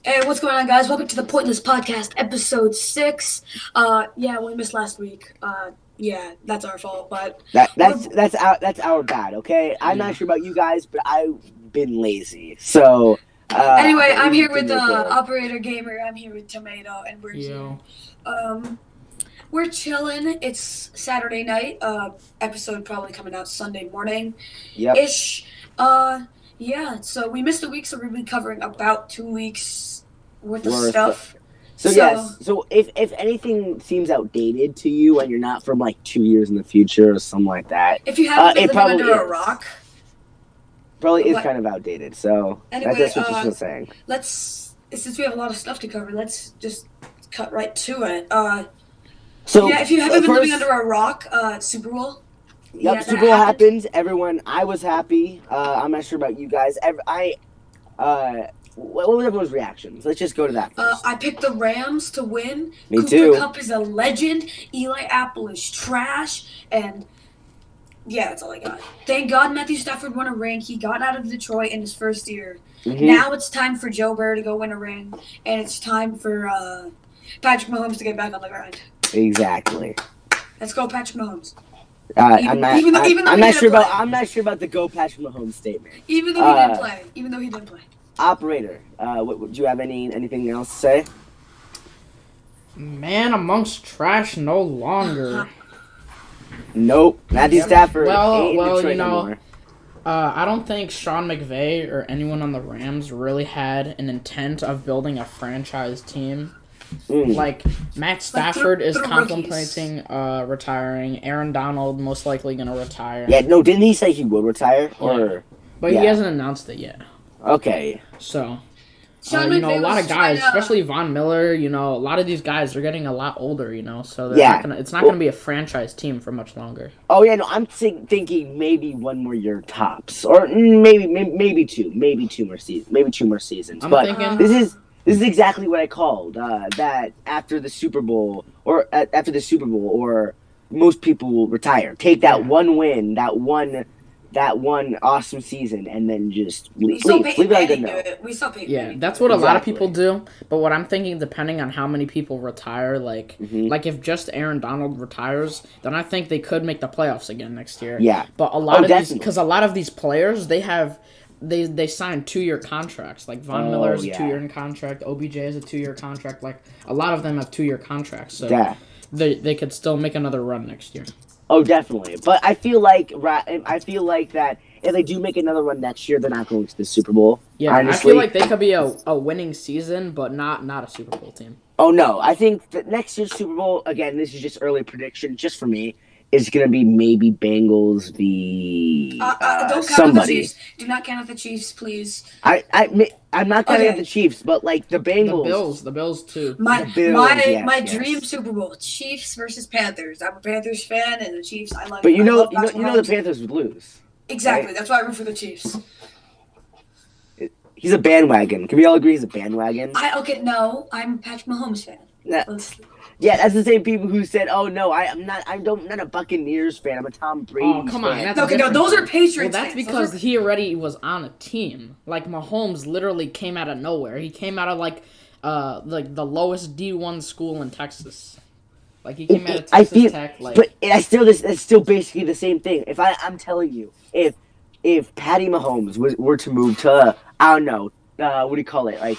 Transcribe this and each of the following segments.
Hey, what's going on, guys? Welcome to the Pointless Podcast, episode 6. We missed last week. That's our fault, but That's our bad. Okay, I'm not Yeah. sure about you guys, but I've been lazy, so anyway, I'm we here with didn't record. Operator Gamer. I'm here with Tomato, and we're here. Yo. We're chilling. It's Saturday night. Episode probably coming out Sunday morning, Yep. ish. So we missed a week, so we're gonna be covering about 2 weeks worth of stuff. So if anything seems outdated to you and you're not from like 2 years in the future or something like that, If you haven't been it living under a probably rock, is What? kind of outdated. So Anyway, that's what you're saying. since we have a lot of stuff to cover, let's just cut right to it. So If you haven't been first, living under a rock, Super Bowl. Yep, that Super Bowl happened. happened. I was happy. I'm not sure about you guys. What was everyone's reactions? Let's just go to that first. I picked the Rams to win. Me Cooper too. Kupp is a legend. Eli Apple is trash, and yeah, that's all I got. Thank God Matthew Stafford won a ring. He got out of Detroit in his first year. Mhm. Now it's time for Joe Burrow to go win a ring, and it's time for Patrick Mahomes to get back on the grind. Exactly. Let's go, Patrick Mahomes. I'm not he sure didn't about the Go Patrick Mahomes statement. Even though he didn't play. Operator, do you have anything else to say? Man amongst trash no longer. Nope. Matthew Stafford ain't in Well, Detroit you know, no more. I don't think Sean McVay or anyone on the Rams really had an intent of building a franchise team. Like, Matt Stafford is they're contemplating retiring. Aaron Donald most likely going to retire. Yeah, no, didn't he say he would retire? But yeah. he hasn't announced it yet. Okay. So, Sean a McVay lot was of guys, trying to- especially Von Miller, a lot of these guys are getting a lot older, so they're Yeah. it's not going to be a franchise team for much longer. Oh yeah, no, I'm thinking maybe one more year tops, or maybe two more seasons. I'm But thinking- this is exactly what I called that after the Super Bowl, or most people will retire. Take that one win, that one awesome season, and then just leave it on a good note. We saw Peyton Yeah, Manning that's do it. what a lot of Exactly. people do. But what I'm thinking, depending on how many people retire, like if just Aaron Donald retires, then I think they could make the playoffs again next year. Yeah. But a lot of definitely. because a lot of these players, they signed 2-year contracts. Like Von Miller is a 2-year contract. OBJ is a 2-year contract. Like a lot of them have 2-year contracts. So Yeah. they could still make another run next year. Oh, definitely. But I feel like that if they do make another run next year, they're not going to the Super Bowl. Yeah, honestly. I feel like they could be a winning season, but not a Super Bowl team. Oh no, I think that next year's Super Bowl, again, this is just early prediction, just for me, is going to be maybe Bengals v Don't count out the somebody. Chiefs. Do not count out the Chiefs, please. I'm not counting out Okay. the Chiefs, but like the Bengals. The Bills too. My The Bills, yes, my yes. dream Super Bowl: Chiefs versus Panthers. I'm a Panthers fan, and the Chiefs. I like. But I love Patrick the Mahomes. Panthers would lose. Exactly. right? That's why I root for the Chiefs. He's a bandwagon. Can we all agree he's a bandwagon? No, I'm a Patrick Mahomes fan. Nah. Let's- Yeah, that's the same people who said, "Oh no, I'm not a Buccaneers fan. I'm a Tom Brady Oh, come on, fan." that's Okay, no, different. those are Patriots Well, that's fans. because Those he already was on a team. Like Mahomes literally came out of nowhere. He came out of like the lowest D1 school in Texas. Like he came out of I Texas feel, Tech. Like but it's still basically the same thing. I'm telling you, if Patty Mahomes were to move to, I don't know, what do you call it, like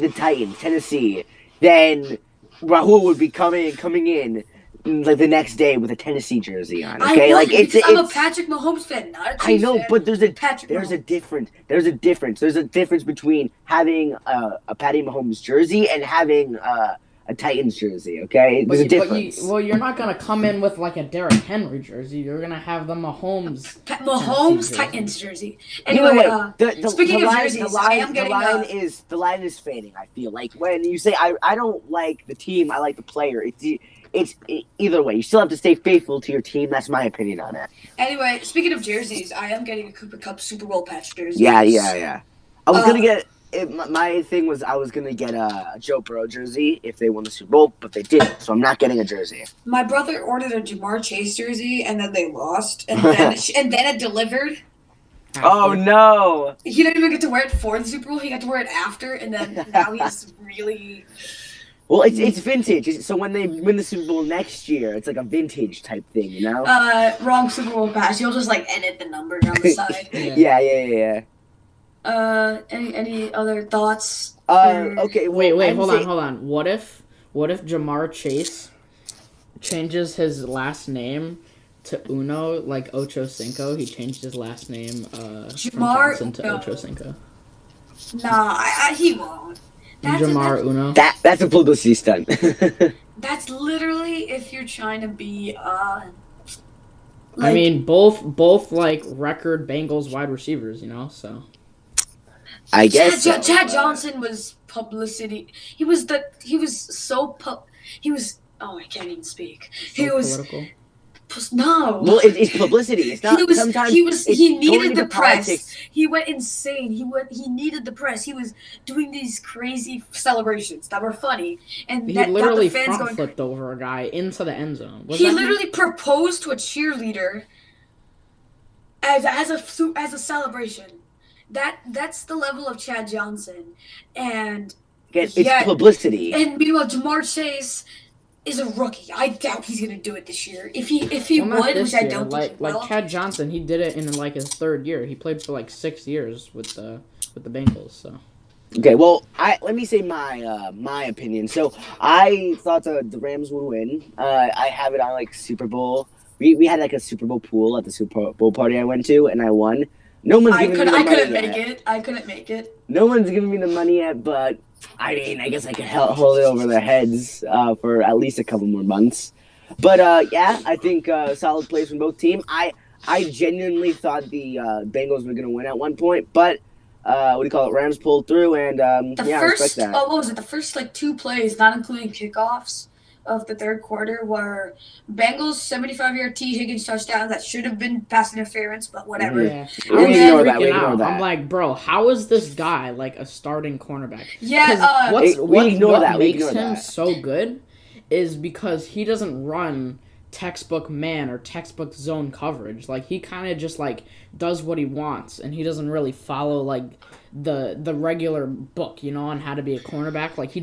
the Titans, Tennessee, then Rahul would be coming in like the next day with a Tennessee jersey on. Okay, I like would, because I'm a Patrick Mahomes fan, not a Chiefs I know, fan. but there's a Mahomes. difference. There's a difference between having a Patty Mahomes jersey and having a Titans jersey. Okay, there's a difference. you're not gonna come in with like a Derrick Henry jersey. You're gonna have the Mahomes. Mahomes jersey. Titans jersey. Either Anyway, way, speaking the of line, jerseys, I am getting the line is fading. I feel like when you say I don't like the team, I like the player. It's either way. You still have to stay faithful to your team. That's my opinion on it. Anyway, speaking of jerseys, I am getting a Cooper Kupp Super Bowl patch jersey. Yeah. I was gonna get. My thing was I was gonna get a Joe Burrow jersey if they won the Super Bowl, but they didn't, so I'm not getting a jersey. My brother ordered a Jamar Chase jersey, and then they lost, and then it delivered. Oh no! He didn't even get to wear it for the Super Bowl. He got to wear it after, and then now he's really. Well, it's vintage. So when they win the Super Bowl next year, it's like a vintage type thing, you know? Wrong Super Bowl pass. You'll just like edit the number on the side. Yeah. Any other thoughts? Okay. Well, Wait, hold on. What if Jamar Chase changes his last name to Uno, like Ocho Cinco? He changed his last name from Johnson to Ocho Cinco. Nah, he won't. Jamar Uno. That's a publicity stunt. That's literally if you're trying to be I mean, both like record Bengals wide receivers, you know. So I guess Chad Johnson was publicity. He was. Oh, I can't even speak. He was political. No. Well, it's publicity. It's not. He needed the press. Politics. He went insane. He needed the press. He was doing these crazy celebrations that were funny, and He that literally got the fans front flipped over a guy into the end zone. He literally proposed to a cheerleader as a celebration. That's the level of Chad Johnson, and it's publicity. And meanwhile, Jamar Chase is a rookie. I doubt he's gonna do it this year. If he would, which I don't think he will. Like Chad Johnson, he did it in like his third year. He played for like 6 years with the Bengals. So. Okay, well, let me say my opinion. So I thought the Rams would win. I have it on like Super Bowl. We had like a Super Bowl pool at the Super Bowl party I went to, and I won. No one's giving me the money yet. I couldn't make it. No one's giving me the money yet, but I mean, I guess I could hold it over their heads for at least a couple more months. But yeah, I think solid plays from both teams. I genuinely thought the Bengals were going to win at one point, but Rams pulled through, and I respect that. What was it? The first like 2 plays, not including kickoffs of the third quarter, were Bengals 75-yard T. Higgins touchdown that should have been pass interference, but whatever. Yeah. We ignore that. I'm like, bro, how is this guy like a starting cornerback? Yeah, what makes him that. so good is because he doesn't run textbook man or textbook zone coverage. Like, he kind of just like does what he wants, and he doesn't really follow like the regular book, you know, on how to be a cornerback. Like, he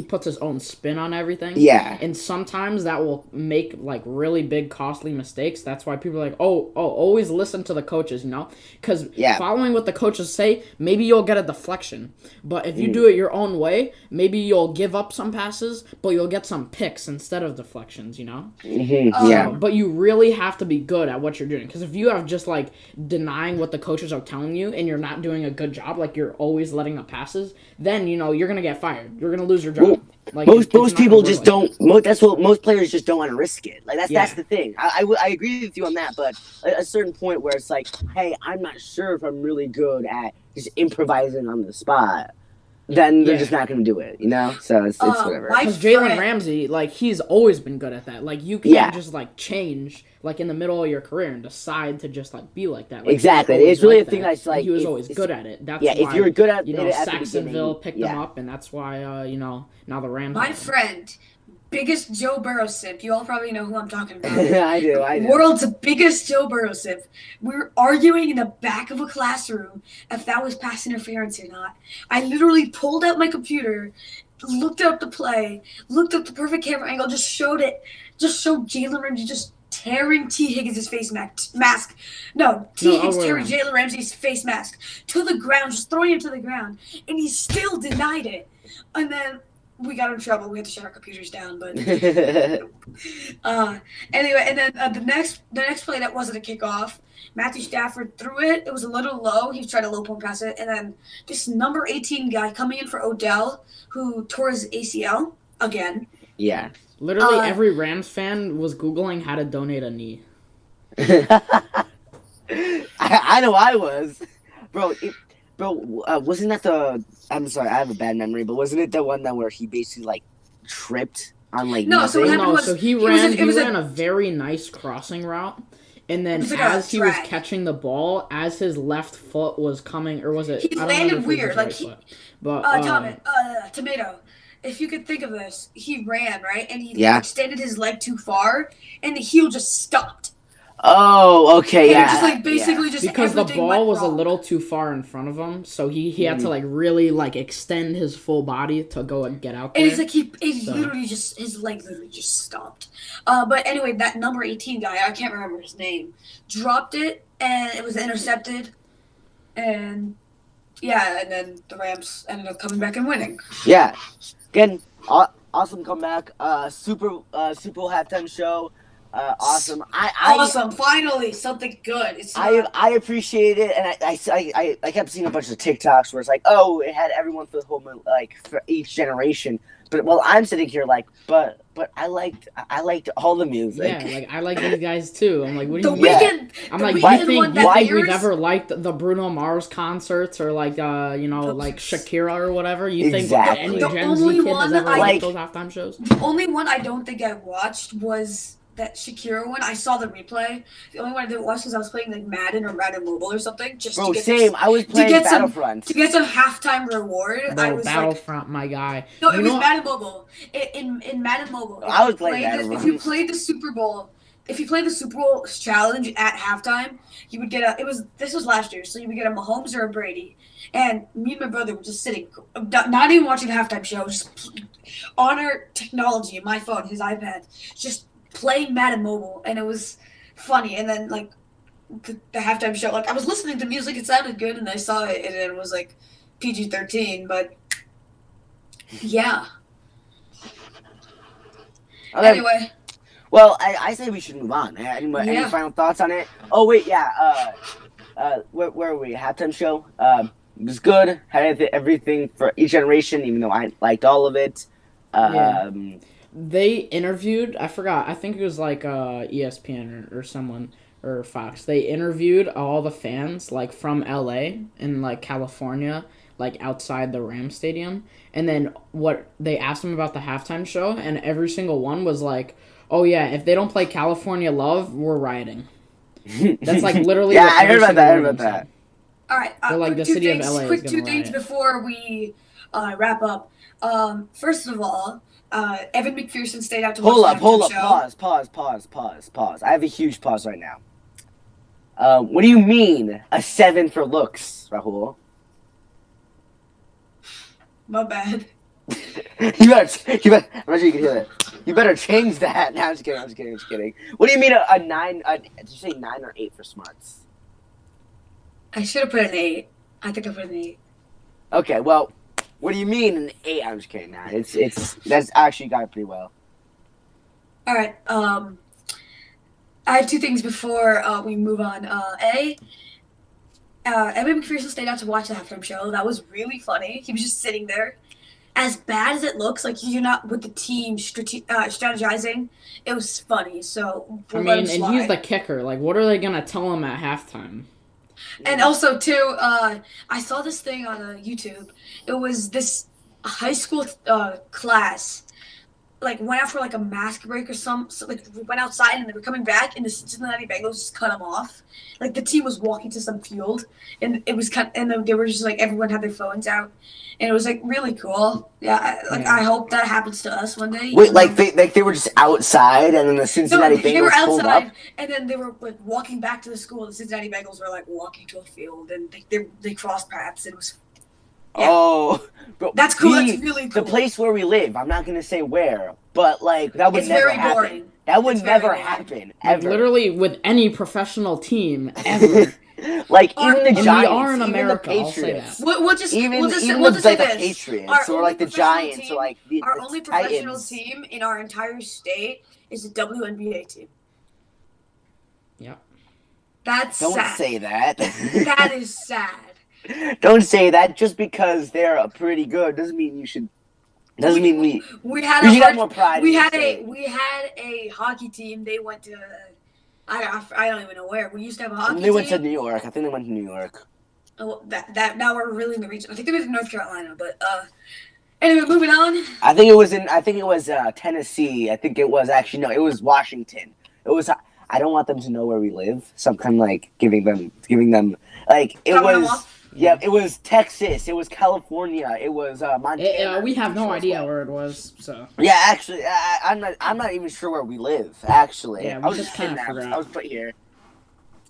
puts his own spin on everything. Yeah. And sometimes that will make like really big costly mistakes. That's why people are like, oh, always listen to the coaches, you know? Because following what the coaches say, maybe you'll get a deflection. But if you do it your own way, maybe you'll give up some passes, but you'll get some picks instead of deflections, you know? Mm-hmm. But you really have to be good at what you're doing. Because if you have just like denying what the coaches are telling you and you're not doing a good job, like you're always letting up passes, then you know you're gonna get fired. You're gonna lose your job. Well, like most people just don't. That's what most players just don't want to risk it. Like that's the thing. I agree with you on that, but at a certain point where it's like, hey, I'm not sure if I'm really good at just improvising on the spot. Then they're just not going to do it, you know? So it's whatever. Because Jalen Ramsey, like, he's always been good at that. Like, you can't just, like, change, like, in the middle of your career and decide to just, like, be like that. Like, exactly. It's really a thing that's, like... He was always good at it. That's why, if you're good at it, Saxonville picked him up, and that's why, now the Rams... My friend, biggest Joe Burrow simp. You all probably know who I'm talking about. I do. World's biggest Joe Burrow simp. We were arguing in the back of a classroom if that was pass interference or not. I literally pulled out my computer, looked up the play, looked up the perfect camera angle, just showed Jalen Ramsey just tearing T. Higgins' face mask. No, Higgins tearing Jalen Ramsey's face mask to the ground, just throwing him to the ground, and he still denied it. And then we got in trouble. We had to shut our computers down, but anyway. And then the next play that wasn't a kickoff, Matthew Stafford threw it. It was a little low. He was trying to low point pass it, and then this number 18 guy coming in for Odell, who tore his ACL again. Yeah, literally every Rams fan was Googling how to donate a knee. I know I was, bro. Wasn't that the? I'm sorry, I have a bad memory, but wasn't it the one that where he basically like tripped on like? No, so what happened was he ran a very nice crossing route, and then as he was catching the ball, as his left foot was coming, or was it? He landed weird, like but tomato. If you could think of this, he ran right, and he extended his leg too far, and the heel just stopped. Oh, okay, And yeah. it just like basically just because the everything ball went was a wrong. little too far in front of him, so he had to like really like extend his full body to go and get out there. And it's like his leg literally just stopped. But anyway, that number 18 guy, I can't remember his name, dropped it and it was intercepted, and yeah, and then the Rams ended up coming back and winning. Yeah. Again, awesome comeback. Super Bowl halftime show. Awesome. Awesome! Finally, something good. I appreciate it, and I kept seeing a bunch of TikToks where it's like, oh, it had everyone for the whole for each generation. But while I'm sitting here like, but I liked all the music. Yeah, like I like these guys too. I'm like, what do you mean? I'm like, you think we've ever liked the Bruno Mars concerts or like like Shakira or whatever? You think any Gen Z kid has ever liked those halftime shows? The only one I don't think I watched was that Shakira one. I saw the replay. The only one I didn't watch was I was playing like Madden or Madden Mobile or something. I was playing Battlefront to get some halftime reward. I was Battlefront, my guy. No, it was Madden Mobile. In Madden Mobile, I was playing Battlefront. If you played the Super Bowl challenge at halftime, you would get this was last year, so you would get a Mahomes or a Brady. And me and my brother were just sitting, not even watching the halftime show, just on our technology, my phone, his iPad, just playing Madden Mobile, and it was funny. And then like the halftime show, like I was listening to music, it sounded good, and I saw it, and it was like PG-13. But yeah. Okay. Anyway. Well, I say we should move on. Any final thoughts on it? Oh wait, yeah. Where are we? Halftime show. It was good. Had everything for each generation, even though I liked all of it. They interviewed, I forgot, I think it was like ESPN or someone, or Fox. They interviewed all the fans, like, from LA and, like, California, like, outside the Rams Stadium. And then they asked them about the halftime show, and every single one was like, oh, yeah, if they don't play California Love, we're rioting. That's, like, literally yeah, I heard about that. All right. Like, the city of LA quick is two things before we wrap up. First of all, Evan McPherson stayed out to watch the show. Pause. I have a huge pause right now. What do you mean, a 7 for looks, Rahul? My bad. you better, I'm not sure you can hear that. You better change that. No, I'm just kidding. What do you mean a 9, did you say 9 or 8 for smarts? I should have put an 8. I think I put an 8. Okay, well, what do you mean an 8? I'm just kidding. Nah, that's actually got it pretty well. All right. I have two things before we move on. Evan McPherson stayed out to watch the halftime show. That was really funny. He was just sitting there. As bad as it looks, like you're not with the team strategizing, it was funny. So I mean, and he's the kicker. Like, what are they gonna tell him at halftime? And also, too, I saw this thing on YouTube. It was this high school class, like, went out for, like, a mask break or like, went outside and they were coming back, and the Cincinnati Bengals just cut them off. Like, the team was walking to some field, and it was and they were just, like, everyone had their phones out. And it was, like, really cool. Yeah, I hope that happens to us one day. Wait, they were just outside, and then the Cincinnati Bengals they were outside, pulled up? And then they were, like, walking back to the school. The Cincinnati Bengals were, like, walking to a field, and they crossed paths. It was... Yeah. Oh. Bro, that's cool. That's really cool. The place where we live, I'm not going to say where, but, like, that would never happen. Boring. That would never happen, ever. Literally, with any professional team, ever. Like, even the Giants, we are in America, even the Patriots. We'll just say the this. Patriots, or like the Giants, or like the Our only professional Titans. team in our entire state is the WNBA team. Yeah. That's Don't sad. say that. That is sad. Don't say that. Just because they're pretty good doesn't mean you should. Doesn't mean we should have more pride. We had a hockey team. They went to. I don't even know where. We used to have a hockey team. They went to New York. I think they went to New York. Oh, that now we're really in the region. I think they went to North Carolina, but anyway, moving on. I think it was Tennessee. I think it was actually no, it was Washington. It was. I don't want them to know where we live, so I'm kind of like giving them like it was. Yeah, it was Texas. It was California. It was Montana. We have no idea where it was. So yeah, actually, I'm not even sure where we live. Actually, yeah, I was just kidnapped. I was put here.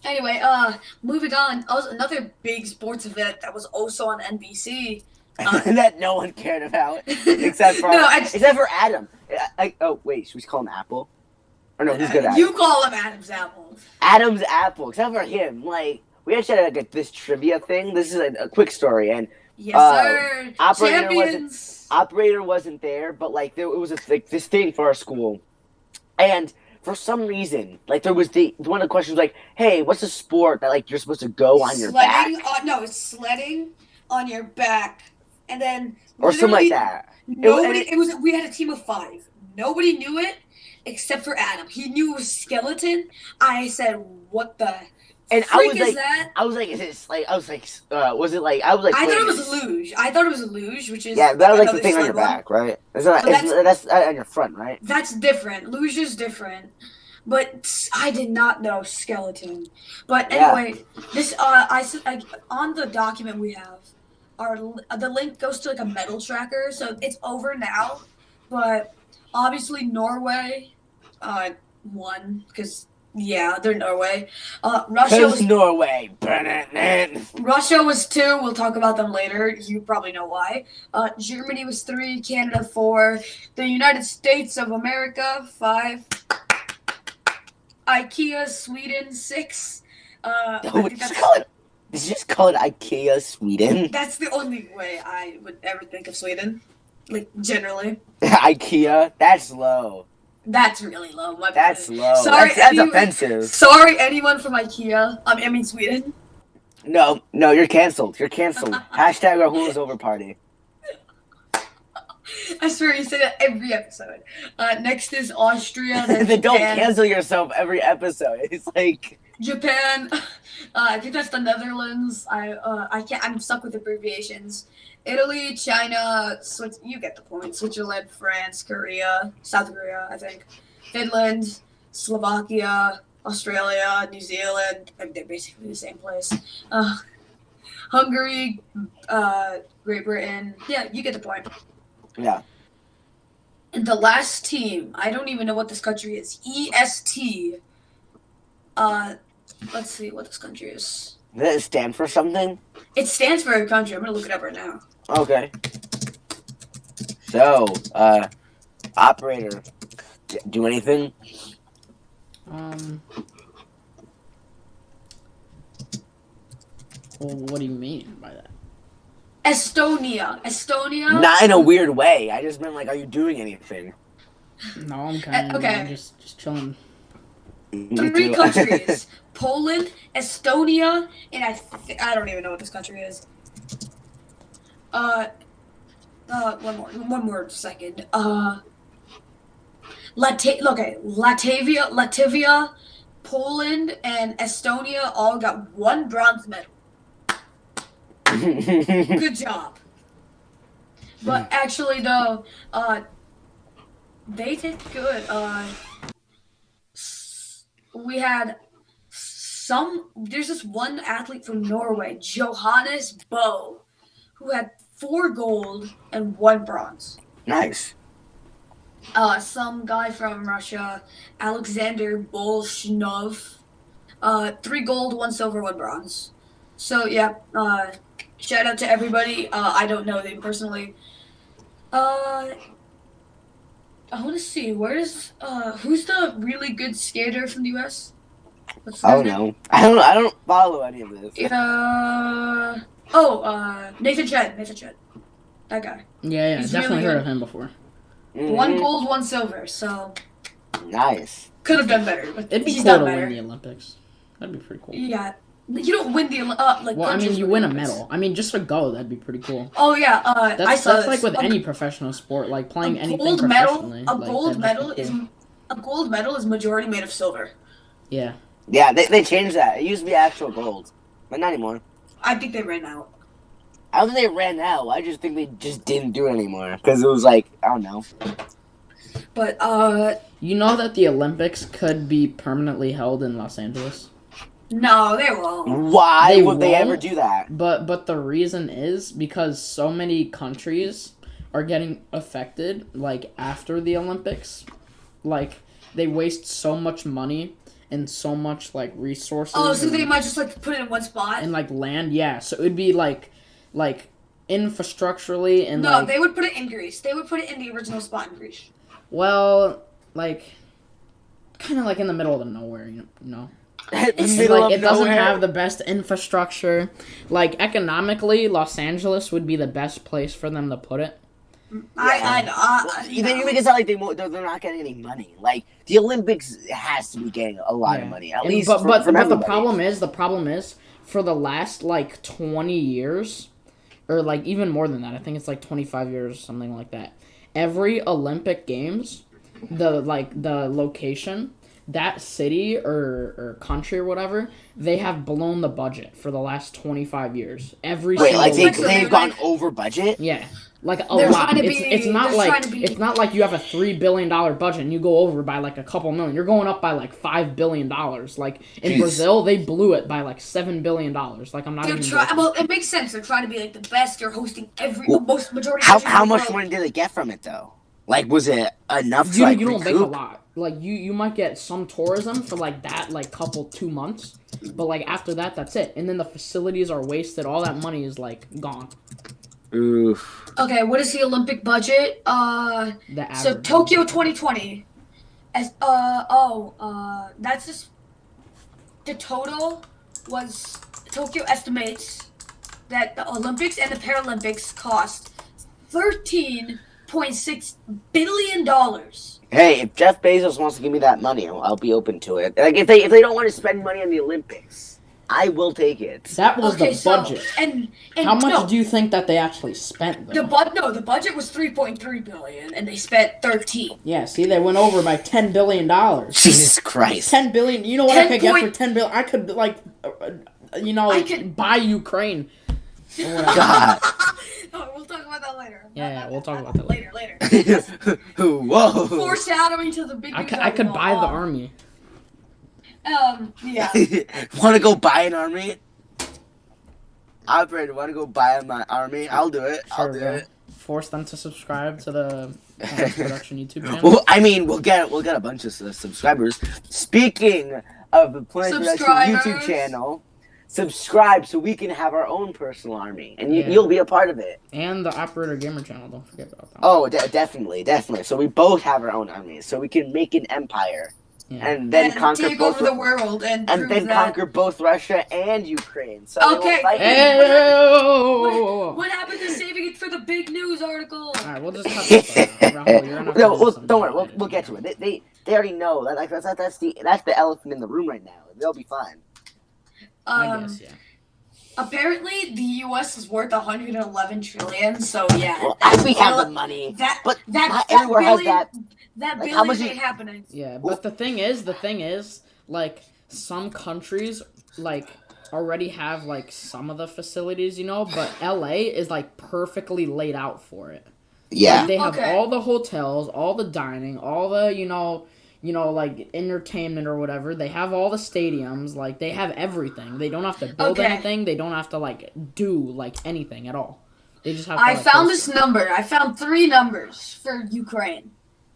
Anyway, moving on. Also, another big sports event that was also on NBC. That no one cared about except for Adam. Oh wait, should we call him Apple? Or no, he's good at You call him Adam's apple. Adam's apple, except for him. Like we actually had like this trivia thing. This is a quick story, and yes, sir. Operator wasn't there, but like it was this thing for our school, and for some reason, like there was one of the questions was like, "Hey, what's a sport that like you're supposed to go on your back?" No, it's sledding on your back, and then or something like that. We had a team of 5. Nobody knew it except for Adam. He knew it was skeleton. I said, "What the?" And I was like, is it like? I was like, was it like? I was like, I thought it was a luge. Which is that was like the thing on your back, right? That's on your front, right? That's different. Luge is different, but I did not know skeleton. But anyway, this on the document we have, the link goes to like a medal tracker, so it's over now, but obviously Norway, won because. Yeah, they're Norway. Russia was Norway. Russia was 2. We'll talk about them later. You probably know why. Germany was 3. Canada 4. The United States of America 5. IKEA Sweden 6. Did you just call it IKEA Sweden? That's the only way I would ever think of Sweden. Like generally. IKEA. That's low. That's really low. That's low. Sorry, that's offensive. Sorry, anyone from IKEA. I mean Sweden. No, you're canceled. You're canceled. Hashtag Rahul is over party. I swear you say that every episode. Next is Austria. Then don't cancel yourself every episode. It's like Japan. I think that's the Netherlands. I can't. I'm stuck with abbreviations. Italy, China, you get the point. Switzerland, France, Korea, South Korea, I think. Finland, Slovakia, Australia, New Zealand. They're basically the same place. Hungary, Great Britain. Yeah, you get the point. Yeah. And the last team, I don't even know what this country is. EST. Let's see what this country is. Does it stand for something? It stands for a country. I'm gonna look it up right now. Okay. So, operator, do anything? Well, what do you mean by that? Estonia. Not in a weird way. I just meant like, are you doing anything? No, I'm kind of just chilling. 3 countries: Poland, Estonia, and I don't even know what this country is. One more second. Latvia, Poland, and Estonia all got 1 bronze medal. Good job. But actually, though, they did good. We had there's this one athlete from Norway, Johannes Bo, who had 4 gold and 1 bronze. Nice. Some guy from Russia, Alexander Bolshnov, 3 gold, 1 silver, 1 bronze. So yeah, shout out to everybody. I don't know them personally. I want to see who's the really good skater from the U.S. I don't know. I don't follow any of this. Nathan Chen. That guy. Yeah, he's definitely heard of him before. 1 gold, 1 silver. So nice. Could have done better, but it'd be cool to win the Olympics. That'd be pretty cool. Yeah. You don't win the well, I mean, you win a medal. I mean, just to go, that'd be pretty cool. Oh yeah, that's like with any professional sport, like playing anything professionally. A gold medal is majority made of silver. Yeah. Yeah, they changed that. It used to be actual gold, but not anymore. I think they ran out. I don't think they ran out. I just think they just didn't do it anymore because it was like I don't know. But you know that the Olympics could be permanently held in Los Angeles. No, they won't. Why would they ever do that? But the reason is because so many countries are getting affected, like, after the Olympics. Like, they waste so much money, and so much like resources. Oh, so they might just like put it in one spot and like land. Yeah, so it would be like infrastructurally and no, they would put it in Greece. They would put it in the original spot in Greece. Well, like kind of like in the middle of the nowhere, you know. It's Like it doesn't have the best infrastructure. Like economically, Los Angeles would be the best place for them to put it. I know. You make it sound like they're not getting any money. Like the Olympics has to be getting a lot of money, at least. But from the problem is for the last like 20 years, or like even more than that. I think it's like 25 years or something like that. Every Olympic Games, the location, that city or country or whatever, they have blown the budget for the last 25 years. They've gone over budget? Yeah. Like a lot. It's not like you have a $3 billion budget and you go over by like a couple million. You're going up by like $5 billion. Like in Brazil, they blew it by like $7 billion. Like I'm not even. Well, it makes sense. They're trying to be like the best. They're hosting majority. How much money did they get from it though? Like, was it enough to you don't make a lot. Like you might get some tourism for like that like 2 months, but like after that, that's it. And then the facilities are wasted. All that money is like gone. Oof. Okay, what is the Olympic budget? So Tokyo 2020. That's just the total was Tokyo estimates that the Olympics and the Paralympics cost $13.6 billion. Hey, if Jeff Bezos wants to give me that money, I'll be open to it. Like if they don't want to spend money on the Olympics, I will take it. That was the budget. And how much do you think that they actually spent? Though? The budget was $3.3 billion, and they spent 13. Yeah, see, they went over by $10 billion. Jesus Christ! $10 billion. You know what I could get for $10 billion? I could buy Ukraine. God. Oh, we'll talk about that later. Yeah, we'll talk about that later. Whoa! Foreshadowing to the big. I could buy the army. Yeah. Want to go buy an army? Operator, want to go buy my army? I'll do it. I'll do it. Force them to subscribe to the production YouTube channel. Well, I mean, we'll get a bunch of subscribers. Speaking of the Planet Production YouTube channel, subscribe so we can have our own personal army, and you'll be a part of it. And the Operator Gamer channel, don't forget about that. Oh, definitely. So we both have our own armies, so we can make an empire. Yeah. And then conquer take over the world and then conquer both Russia and Ukraine. So okay. What happened to saving it for the big news article? All right, we'll just cut this out. Rahul, don't worry. We'll get to it. They already know that. Like that's the elephant in the room right now. They'll be fine. I guess, yeah. Apparently, the U.S. is worth $111 trillion. So yeah, well, we have the money. But not everywhere has that. That like, billion ain't happening. Yeah, but the thing is, like, some countries, like, already have, like, some of the facilities, but LA is, like, perfectly laid out for it. Yeah. Like, they have all the hotels, all the dining, all the, like, entertainment or whatever. They have all the stadiums. Like, they have everything. They don't have to build anything. They don't have to, like, do, like, anything at all. They just have to, I found this number. I found 3 numbers for Ukraine.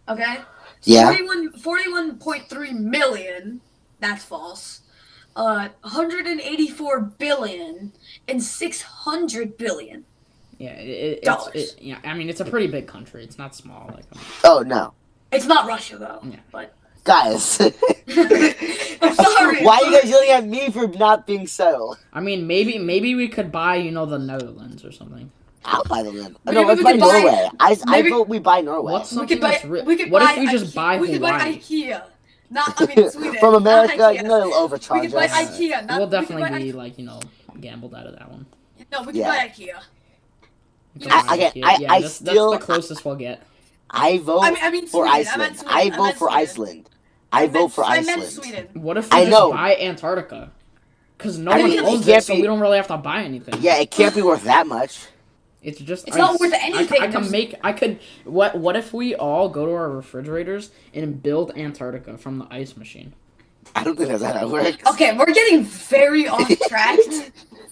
Okay? Yeah. 41.3 million. That's false. 184 billion and 600 billion. Yeah, it's a pretty big country. It's not small. Like. Oh no. It's not Russia though. Yeah. But guys. I'm sorry. Why are you guys yelling at me for not being subtle? I mean, maybe we could buy, the Netherlands or something. I'll buy the Netherlands. No, let's buy Norway. I vote we buy Norway. What's something what if we just buy Hawaii? We could buy IKEA. Sweden. Throw America, they'll overcharge us. We could buy IKEA. We'll definitely be, gambled out of that one. No, we could buy IKEA. That's the closest we'll get. I vote for Iceland. I vote for Iceland. I vote for Iceland. I meant Sweden. What if we just buy Antarctica? Because no one owns it, so we don't really have to buy anything. Yeah, it can't be worth that much. It's just it's not worth anything. What if we all go to our refrigerators and build Antarctica from the ice machine? I don't think that's how that works. Okay, we're getting very off track.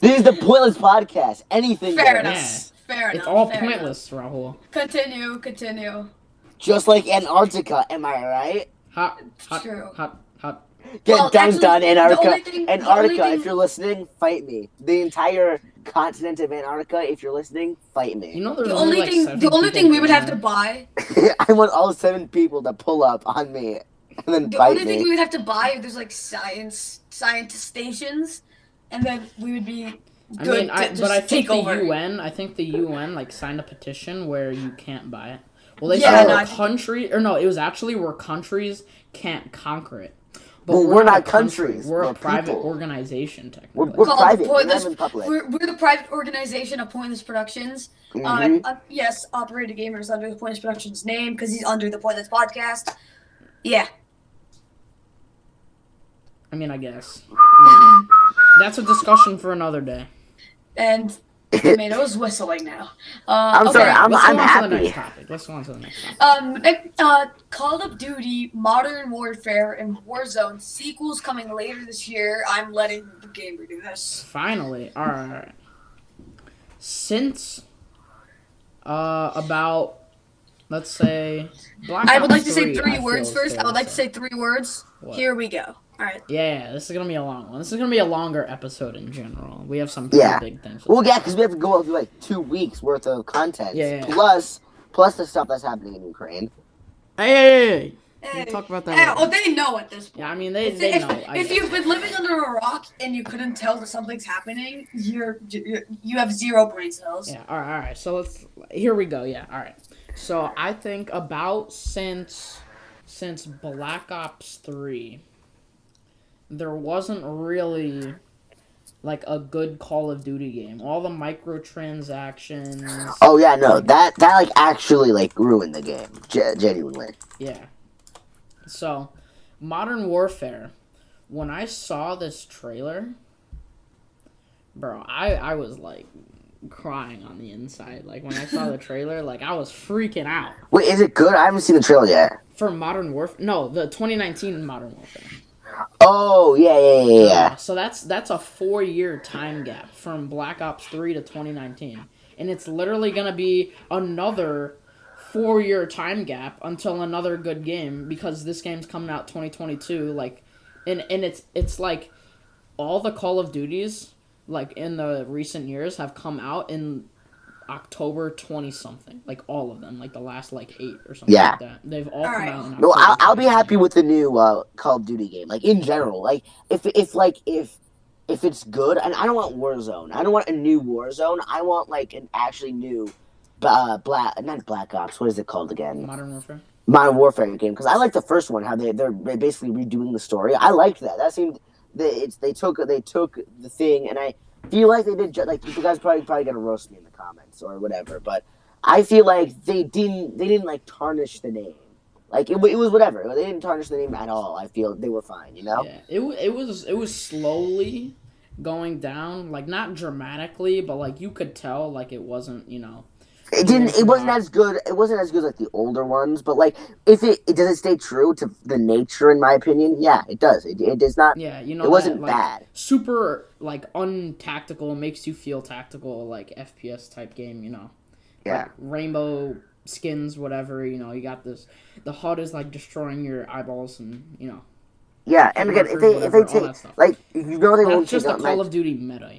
This is the pointless podcast. Anything fair enough. Yeah. Fair enough. It's all pointless, Rahul. Continue. Just like Antarctica, am I right? Hot Get dunked on Antarctica. Antarctica, thing, if you're listening, fight me. The entire continent of Antarctica, if you're listening, fight me. You know, there's the only only like thing, 7 the only people thing we would going have to there. buy. I want all 7 people to pull up on me and then The fight only thing me. we would have to buy if there's like scientist stations, and then we would be I good mean, to I just think take the over. UN, like signed a petition where you can't buy it. Well, they Yeah, said no, where I think country, or no, it was actually where countries can't conquer it. But Well, we're not a countries. We're a We're private people. organization, technically. We're called private. We're Pointless. not in public. We're the private organization of Pointless Productions. Yes, Operator Gamer is under the Pointless Productions name because he's under the Pointless Podcast. Yeah. I mean, I guess. Maybe. That's a discussion for another day. And Tomato's whistling now. I'm okay. sorry. Let's I'm go on happy. to the next topic. Let's go on to the next topic. Call of Duty, Modern Warfare, and Warzone sequels coming later this year. I'm letting the gamer do this. Finally, all right. Since about, let's say, Black Ops I would like to say 3, three I words feel first. I would like to say 3 words. What? Here we go. All right. Yeah, this is gonna be a long one. This is gonna be a longer episode in general. We have some pretty big things. Well, yeah, because we have to go through like 2 weeks worth of content. Yeah. Plus the stuff that's happening in Ukraine. Hey. We'll talk about that later. Oh, they know at this point. Yeah, I mean they know. If you've been living under a rock and you couldn't tell that something's happening, you have 0 brain cells. Yeah. All right. So here we go. Yeah. All right. So I think about since Black Ops 3, there wasn't really like a good Call of Duty game. All the microtransactions. Oh yeah, no, that like actually like ruined the game, genuinely. Yeah. So, Modern Warfare. When I saw this trailer, bro, I was like crying on the inside. Like when I saw the trailer, like I was freaking out. Wait, is it good? I haven't seen the trailer yet. For Modern Warfare? No, the 2019 Modern Warfare. Oh yeah. So that's a 4-year time gap from Black Ops 3 to 2019, and it's literally gonna be another 4-year time gap until another good game, because this game's coming out 2022. Like, and it's like all the Call of Duties like in the recent years have come out in October 20-something, like all of them, like the last like 8 or something like that. They've all come out in October. No, I'll be happy with the new Call of Duty game. Like in general, like if it's good, and I don't want Warzone. I don't want a new Warzone. I want like an actually new, not Black Ops. What is it called again? Modern Warfare game, because I like the first one. How they're basically redoing the story. I liked that. That seemed they took the thing, and I feel like they did. Like you guys probably gonna roast me in the comments or whatever, but I feel like they didn't like tarnish the name. Like it was whatever. They didn't tarnish the name at all. I feel they were fine. You know. Yeah, it was slowly going down, like not dramatically, but like you could tell, like it wasn't, It wasn't as good. It wasn't as good as like the older ones, but like if it does it stay true to the nature, in my opinion, yeah, it does. It does not. Yeah, it wasn't like, bad. Super like untactical, makes you feel tactical, like FPS type game. Yeah. Like rainbow skins, whatever. You got this. The HUD is like destroying your eyeballs, and Yeah, and again, if they take like they that's won't just take a out Call of Duty meta,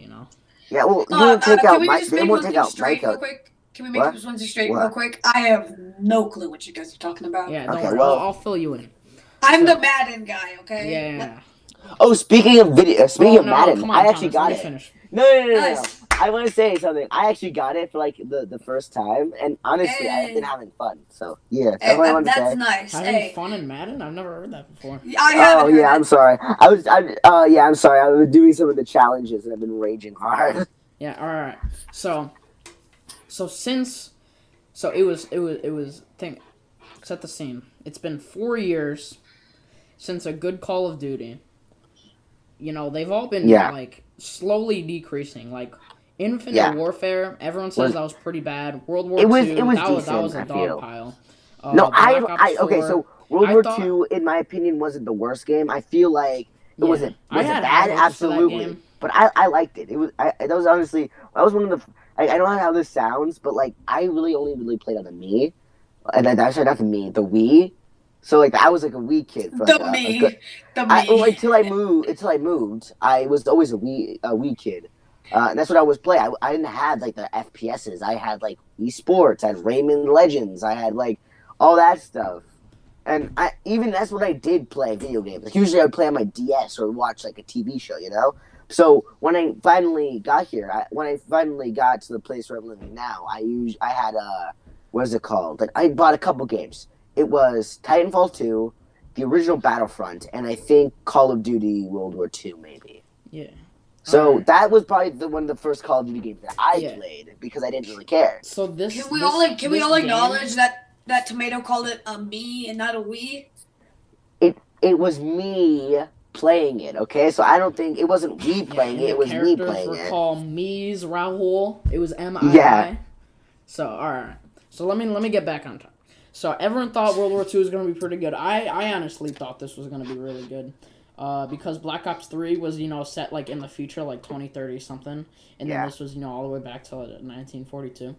Yeah, well, you won't take out they won't take out straight real quick? Can we make this one straight real quick? I have no clue what you guys are talking about. Yeah, don't worry. I'll fill you in. I'm the Madden guy, okay? Yeah. Oh, speaking of Madden, come on, I actually got it. Finish. No. I want to say something. I actually got it for like the first time, and honestly, I've been having fun. So yeah, that's what I wanted to say. That's nice. Having fun in Madden? I've never heard that before. I'm sorry. I'm sorry. I was doing some of the challenges, and I've been raging hard. Yeah. All right. So it was set the scene. It's been 4 years since a good Call of Duty. They've all been like slowly decreasing. Like Infinite Warfare, everyone says that was pretty bad. World War II, that was a dog pile. Okay, so World War II, in my opinion, wasn't the worst game. I feel like it wasn't bad, absolutely, but I liked it. That was honestly one of the. I don't know how this sounds, but like I only really played on the Me, and that's not the Me, the Wii, So like I was like a Wii kid for like a good. Until I moved, I was always a Wii kid. And that's what I was playing. I didn't have like the FPSs. I had like Wii Sports. I had Rayman Legends. I had like all that stuff. And that's what I did play video games. Like, usually I would play on my DS or watch like a TV show, you know. So when I finally got here, when I finally got to the place where I'm living now, I had what is it called? Like I bought a couple games. It was Titanfall 2, the original Battlefront, and I think Call of Duty World War II, maybe. Yeah. So that was probably one of the first Call of Duty games that I played because I didn't really care. So can we all acknowledge that Tomato called it a me and not a we? It was me playing it, okay? So I don't think it wasn't we playing it was me playing it. Characters were called Mies Rahul. It was M-I-I. Yeah. So all right. So let me get back on track. So everyone thought World War II was going to be pretty good. I honestly thought this was going to be really good. Because Black Ops 3 was, set, like, in the future, like, 2030 something. And then this was, all the way back to 1942.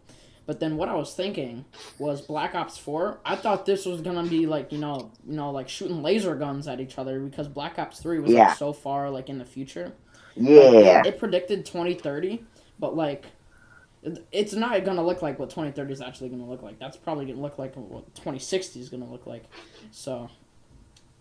But then what I was thinking was Black Ops 4, I thought this was going to be, like, like, shooting laser guns at each other. Because Black Ops 3 was, like, so far, like, in the future. Yeah. Like, it predicted 2030, but, like... It's not going to look like what 2030 is actually going to look like. That's probably going to look like what 2060 is going to look like. So,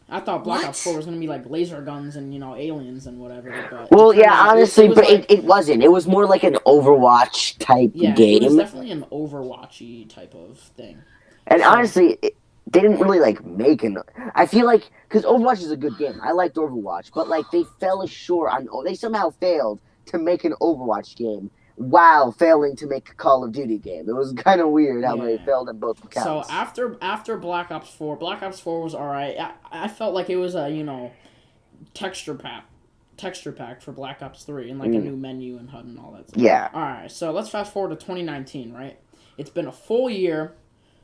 I thought Black Ops 4 was going to be like laser guns and, aliens and whatever. But honestly, it wasn't. It was more like an Overwatch type game. It was definitely an Overwatchy type of thing. And honestly, they didn't really, like, make an... I feel like... Because Overwatch is a good game. I liked Overwatch. But, like, they fell short on... They somehow failed to make an Overwatch game while failing to make a Call of Duty game. It was kind of weird how they failed on both accounts. So after Black Ops 4 was alright. I felt like it was a, texture pack for Black Ops 3 and like a new menu and HUD and all that stuff. Yeah. Alright, so let's fast forward to 2019, right? It's been a full year.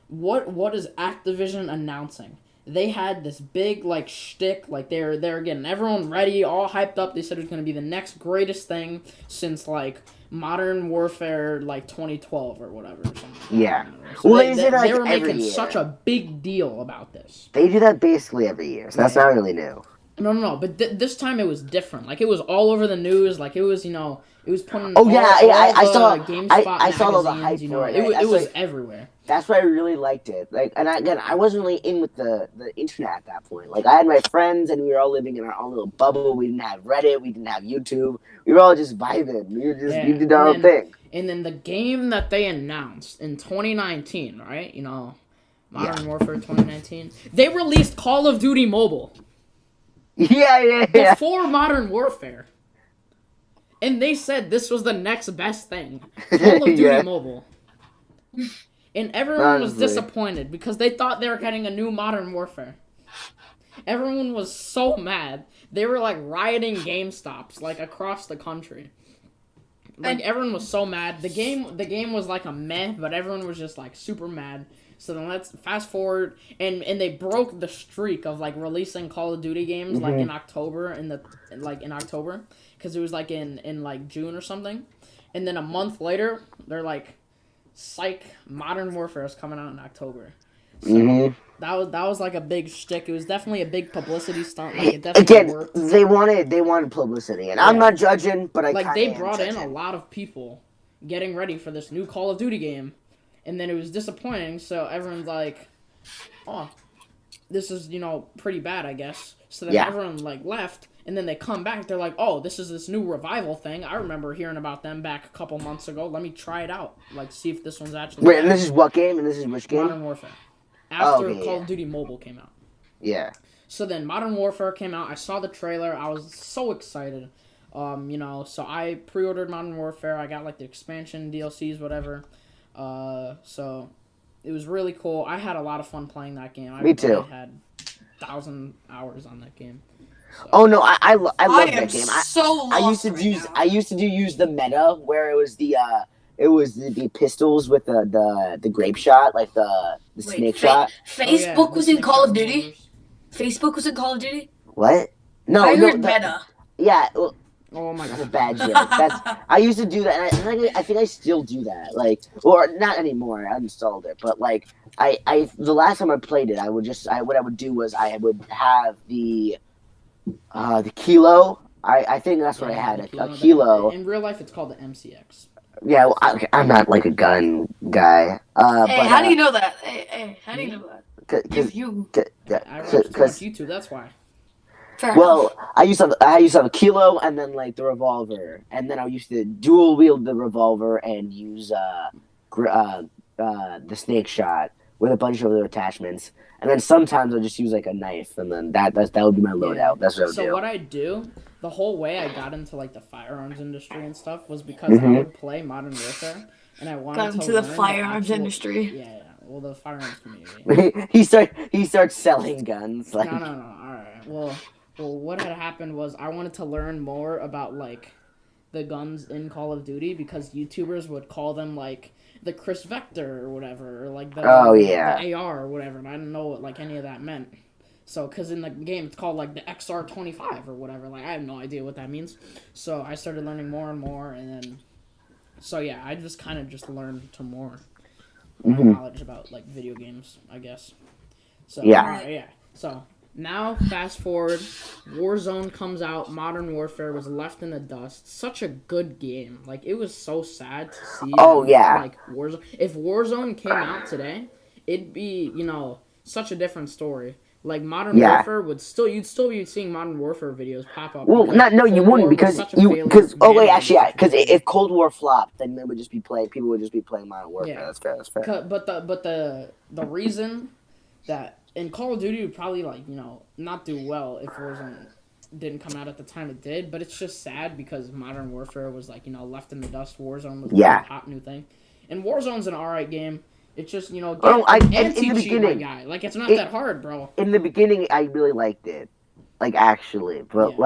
What is Activision announcing? They had this big, like, shtick, like, they're getting everyone ready, all hyped up. They said it was going to be the next greatest thing since, like, Modern Warfare, like, 2012 or whatever. Or something. Yeah. So they were making such a big deal about this. They do that basically every year, so that's not really new. No, but this time it was different. Like, it was all over the news. Like, it was, it was putting I saw all the hype for it. It was everywhere. That's why I really liked it. Like, and I wasn't really in with the internet at that point. Like, I had my friends, and we were all living in our own little bubble. We didn't have Reddit. We didn't have YouTube. We were all just vibing. We did our own thing. And then the game that they announced in 2019, right? Modern Warfare 2019. They released Call of Duty Mobile. Yeah. Before Modern Warfare. And they said this was the next best thing. Call of Duty Mobile. And everyone was disappointed because they thought they were getting a new Modern Warfare. Everyone was so mad. They were like rioting GameStops like across the country. Like everyone was so mad. The game was like a meh, but everyone was just like super mad. So then let's fast forward and they broke the streak of like releasing Call of Duty games like in October in October because it was like in like June or something. And then a month later, they're like, psych, Modern Warfare is coming out in October. So that was like a big shtick. It was definitely a big publicity stunt. Like, it definitely worked. They wanted publicity, and I'm not judging, but they brought in a lot of people getting ready for this new Call of Duty game, and then it was disappointing. So everyone's like, "Oh, this is pretty bad, I guess." So then everyone like left. And then they come back, they're like, oh, this is this new revival thing. I remember hearing about them back a couple months ago. Let me try it out. Like, see if this one's actually... Wait, and this is what game? And this is which game? Modern Warfare. After Call of Duty Mobile came out. Yeah. So then Modern Warfare came out. I saw the trailer. I was so excited. So I pre-ordered Modern Warfare. I got, like, the expansion, DLCs, whatever. So it was really cool. I had a lot of fun playing that game. Me too. I had 1,000 hours on that game. So. Oh no, I love that game. I used to use the meta where it was the pistols with the grape shot, like the snake shot. Facebook was in Call of Duty. Facebook was in Call of Duty. What? No, I heard meta. Yeah. Oh my god, that's a bad joke. I used to do that, and I think I still do that. Like, or not anymore. I uninstalled it, but like, the last time I played it, what I would do was I would have the kilo. I think that's what I had, a kilo. In real life, it's called the MCX. Yeah, well, I'm not like a gun guy. Hey, how do you know that? Hey, how do you know that? Because I watch too much YouTube. That's why. Well, I used to have a kilo and then like the revolver, and then I used to dual wield the revolver and use the snake shot with a bunch of other attachments, and then sometimes I just use like a knife, and then that would be my loadout. That's what I would do. So what I do, the whole way I got into like the firearms industry and stuff was because I would play Modern Warfare, and I wanted to learn the firearms industry. Yeah. Well, the firearms community. he starts selling guns. Like no. All right. Well, what had happened was I wanted to learn more about like the guns in Call of Duty because YouTubers would call them like the Chris Vector or whatever, or like the AR or whatever, and I didn't know what like any of that meant. So, because in the game it's called like the XR25 or whatever, like I have no idea what that means. So I started learning more and more, and then, so yeah, I just kind of just learned to more knowledge about like video games, I guess. So yeah. So now fast forward, Warzone comes out. Modern Warfare was left in the dust. Such a good game. Like it was so sad to see. Like Warzone. If Warzone came out today, it'd be such a different story. Like Modern Warfare you'd still be seeing Modern Warfare videos pop up. Well, you wouldn't because if Cold War flopped, then people would just be playing Modern Warfare. Yeah. That's fair. But the reason that in Call of Duty would probably not do well if Warzone didn't come out at the time it did, but it's just sad because Modern Warfare was left in the dust. Warzone was a hot new thing, and Warzone's an alright game. It's just, in the beginning, guy. Like, it's not that hard, bro. In the beginning, I really liked it. Like, actually. But,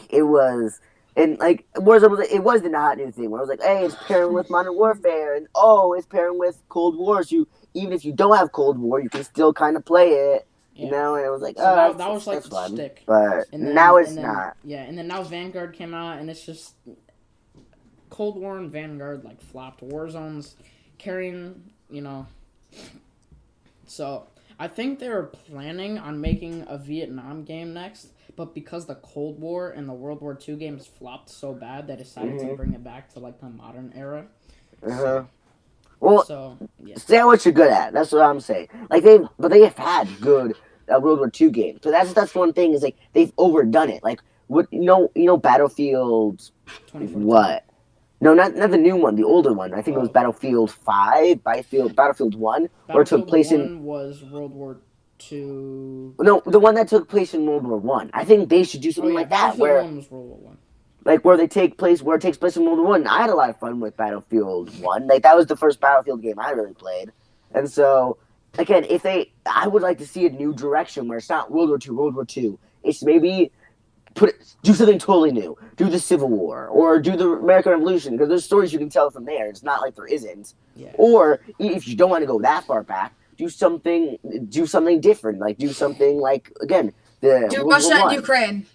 it was... And, Warzone it was the hot new thing. Where I was like, hey, it's pairing with Modern Warfare. And, it's pairing with Cold War. So even if you don't have Cold War, you can still kind of play it. Yeah. And it was like, that was like the fun. Stick. But now it's not. Yeah, and then now Vanguard came out, and it's just... Cold War and Vanguard, flopped. Warzone's carrying, So, I think they were planning on making a Vietnam game next, but because the Cold War and the World War II games flopped so bad, they decided to bring it back to, the modern era. Say what you're good at. That's what I'm saying. They have had good World War II games. So that's one thing is, they've overdone it. Battlefield... What? No, not the new one, the older one. I think it was Battlefield 5, Battlefield 1, or took place in... Battlefield 1 was World War 2... No, the one that took place in World War 1. I think they should do something like that, where... Battlefield 1 was World War 1. Where it takes place in World War 1. I had a lot of fun with Battlefield 1. That was the first Battlefield game I really played. And so, again, I would like to see a new direction where it's not World War II. It's maybe... do something totally new. Do the Civil War or do the American Revolution because there's stories you can tell from there. It's not like there isn't. Yeah. Or if you don't want to go that far back, do something different. Do something again do Russia and Ukraine.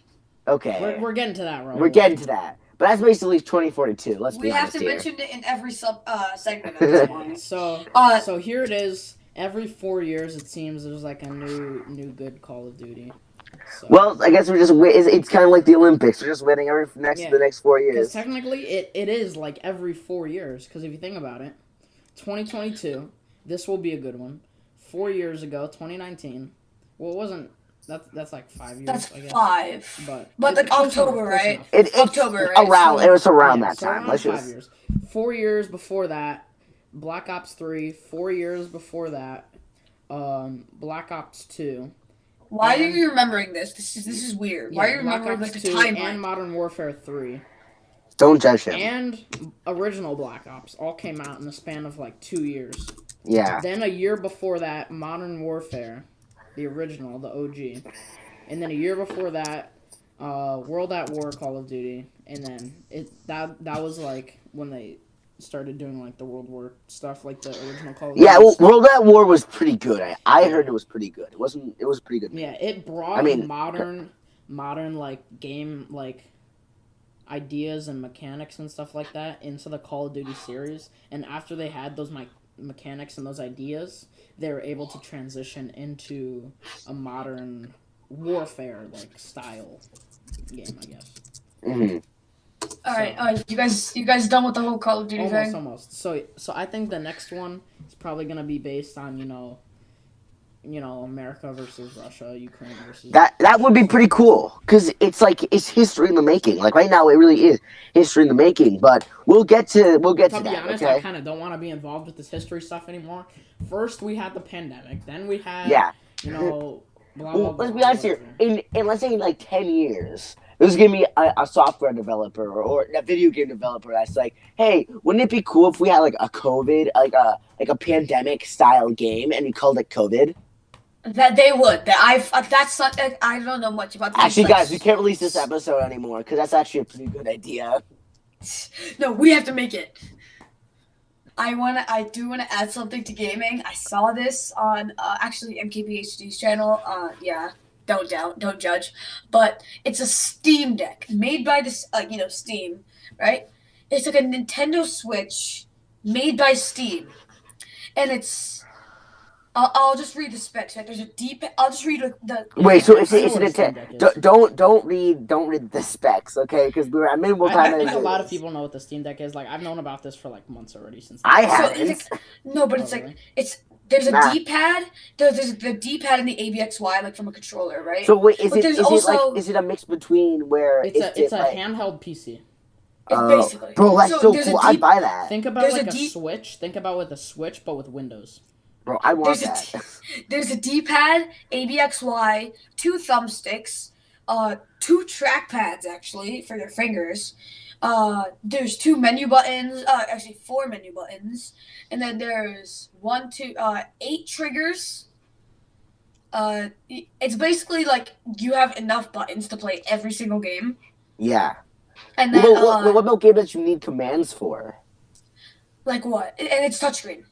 Okay, we're getting to that, Rahul. We're getting to that, but that's basically 2042. We have to mention it in every segment. At this point. So here it is. Every 4 years, it seems there's a new good Call of Duty. So. Well, I guess it's kind of like the Olympics. We're just winning the next 4 years. Because technically, it is every 4 years. Because if you think about it, 2022, this will be a good one. 4 years ago, 2019. Well, it wasn't. That's 5 years. That's I guess. 5. But October, right? It's October, right? It was around that time. Around 5 years. 4 years before that, Black Ops 3. 4 years before that, Black Ops 2. Why are you remembering this? This is weird. Why are you remembering the timeline? And Modern Warfare 3. Don't judge him. And original Black Ops all came out in the span of 2 years. Yeah. Then a year before that, Modern Warfare, the original, the OG. And then a year before that, World at War Call of Duty. And then that was when they started doing the World War stuff, the original Call of Duty. Yeah, well, World at War was pretty good. I heard it was pretty good. It was pretty good. Yeah, it brought modern game ideas and mechanics and stuff like that into the Call of Duty series. And after they had those mechanics and those ideas, they're able to transition into a modern warfare like style game, I guess. Mm-hmm. All right, you guys done with the whole Call of Duty thing? Almost. So I think the next one is probably gonna be based on America versus Russia, Ukraine versus That would be pretty cool because it's history in the making. Like right now, it really is history in the making. But we'll get to To be that. honest, Okay? I kind of don't want to be involved with this history stuff anymore. First, we had the pandemic. Then we had blah, blah, Well, blah, let's be honest here. In let's say in like 10 years, there's gonna be a software developer or a video game developer that's like, hey, wouldn't it be cool if we had like a COVID, like a pandemic style game, and we called it COVID? That they would. That's not. I don't know much about. Actually, guys, we can't release this episode anymore because that's actually a pretty good idea. No, we have to make it. I do want to add something to gaming. I saw this on actually MKBHD's channel. Yeah, don't judge. But it's a Steam Deck made by this, Steam, right? It's like a Nintendo Switch made by Steam, and it's. I'll just read the specs. Right? There's a deep. I'll just read the. Wait, so it's a don't read the specs, okay? Because we're at minimal time. I think a lot of people know what the Steam Deck is. Like I've known about this for like months already since. I haven't. There's a D-pad. There's the D-pad and the ABXY like from a controller, right? So wait, is it a mix between where it's a handheld PC? Basically, bro, that's so cool. I'd buy that. Think about like a Switch. Think about with a Switch, but with Windows. Bro, I want that. There's a D-pad, ABXY, 2 thumbsticks, 2 trackpads actually for your fingers. There's 2 menu buttons, actually 4 menu buttons, and then there's 8 triggers. It's basically like you have enough buttons to play every single game. Yeah. And then what about games that you need commands for? Like what? And it's touchscreen.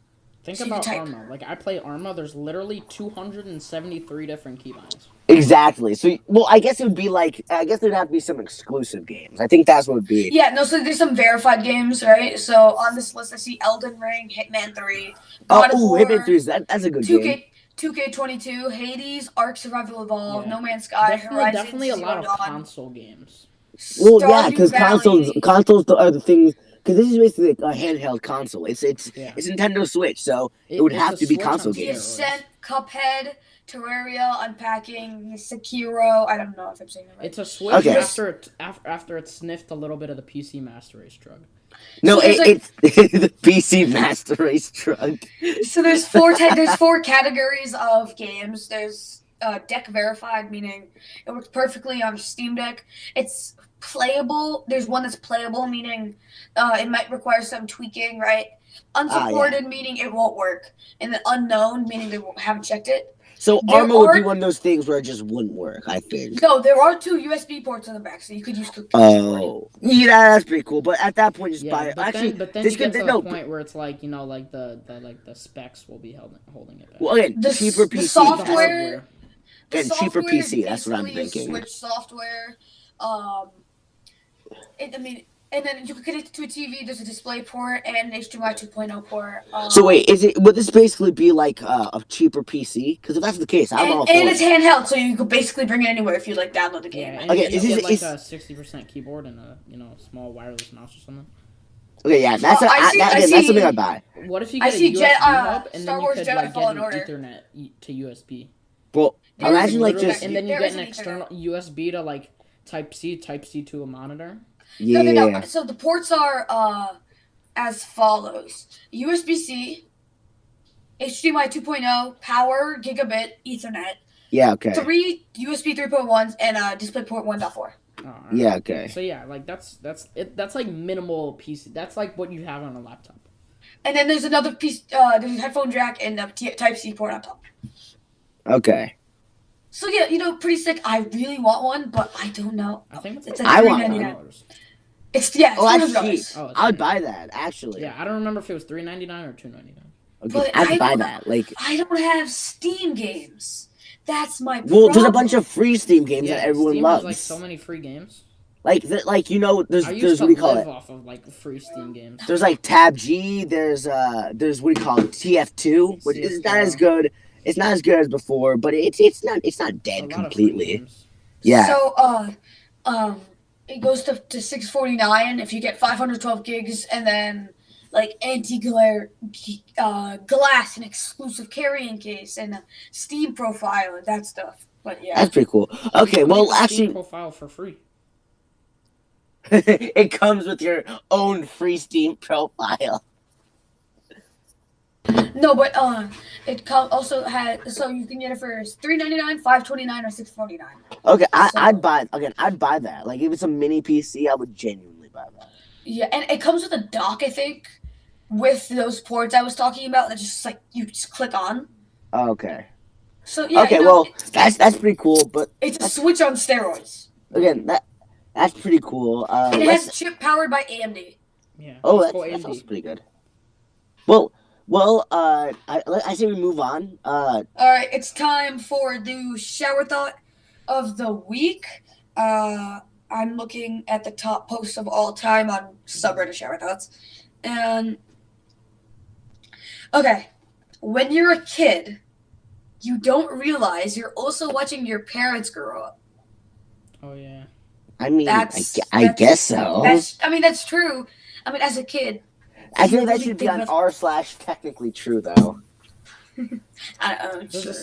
Think about Arma. Like, I play Arma, there's literally 273 different keybinds. Exactly. So, I guess it would be like, there'd have to be some exclusive games. I think that's what it would be. Yeah, no, so there's some verified games, right? So, on this list, I see Elden Ring, Hitman 3, Hitman 3, that's a good game. 2K22, Hades, Ark Survival Evolved, No Man's Sky, Horizon definitely a lot of console games. Well, yeah, because consoles are the things... Because this is basically a handheld console. It's Nintendo Switch, so it would have to be console games. Ascent, Cuphead, Terraria, Unpacking, Sekiro. I don't know if I'm saying it right. It's a Switch after it sniffed a little bit of the PC Master Race drug. No, it's the PC Master Race drug. So there's 4 categories of games. There's deck verified, meaning it works perfectly on a Steam Deck. It's playable. There's one that's playable, meaning it might require some tweaking, right? Unsupported, meaning it won't work. And then unknown, meaning they haven't checked it. So Arma would be one of those things where it just wouldn't work, I think. No, there are 2 USB ports on the back, so you could use. Yeah, that's pretty cool. But at that point, just buy it. Actually, but then you get to the point where it's like the specs will be holding it back. Well, again, cheaper PC. The software. Cheaper PC. That's what I'm thinking. Switch software. And then you can connect it to a TV. There's a display port and an HDMI 2.0 port. So wait, would this basically be like a cheaper PC? Because if that's the case, I'm all for it. And it's handheld, so you could basically bring it anywhere if you download the game. Yeah, okay, is it like a 60% keyboard and a small wireless mouse or something? Okay, yeah, that's something I'd buy. What if you get a USB hub and then you could get an Ethernet to USB? Well, imagine and then you get an external USB to Type C to a monitor. Yeah. No. So the ports are as follows: USB-C, HDMI 2.0, power, gigabit, Ethernet. Yeah. Okay. 3 USB 3.1s and DisplayPort 1.4. Right. Yeah. Okay. So yeah, that's like minimal PC. That's like what you have on a laptop. And then there's another piece. There's a headphone jack and a Type C port on top. Okay. So yeah, pretty sick. I really want one, but I don't know. I think it's I want one. It's that's cheap. I'd buy that actually. Yeah, I don't remember if it was $3.99 or $2.99. Okay, I'd buy that. I don't have Steam games. That's my problem. Well, there's a bunch of free Steam games that everyone Steam loves. Has so many free games. like you know, I used there's to what do you call live it? off of like free Steam games. There's like Tab G. There's what do you call it? TF2, which is not as CS:GO. good. It's not as good as before, but it's not A dead lot of free completely. games. Yeah. So it goes to 649 if you get 512 gigs, and then like anti-glare glass and exclusive carrying case and a Steam profile and that stuff. But yeah, That's pretty cool. Okay, well, Make a Steam actually, profile for free. it comes with your own free Steam profile. no, but also has, so you can get it for $3.99, $5.29, or $6.49. Okay, So- I'd buy that. Like, if it's a mini PC, I would genuinely buy that. Yeah, and it comes with a dock, I think, with those ports I was talking about that just like you just click on. Okay. So yeah, Okay, you know, well, that's pretty cool, but it's a Switch on steroids. again, that's pretty cool. And it has chip powered by AMD. Yeah. Oh, let's go that's AMD. also pretty good. Well, I say we move on. All right, it's time for the shower thought of the week. I'm looking at the top posts of all time on subreddit shower thoughts, and okay, when you're a kid, you don't realize you're also watching your parents grow up. Oh yeah. I mean, I That's- guess so. That's true. I mean, as a kid, I think you that really should be think on about- r/technically true though. I don't know. There's Sure. a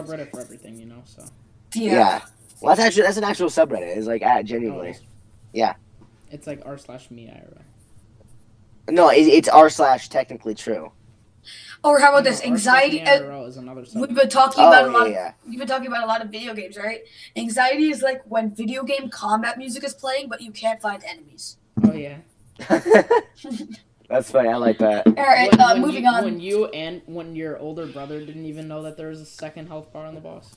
subreddit for everything, you know. So. Yeah. Well, that's an actual subreddit. It's like genuinely. Oh, Yeah. It's like r/me IRL. No, it's r/technically true. Or how about this? Anxiety. IRL is another We've subreddit. been talking about a lot. Yeah. We've been talking about a lot of video games, right? Anxiety is like when video game combat music is playing, but you can't find enemies. Oh yeah. That's funny. I like that. All right, moving on. When your older brother didn't even know that there was a second health bar on the boss.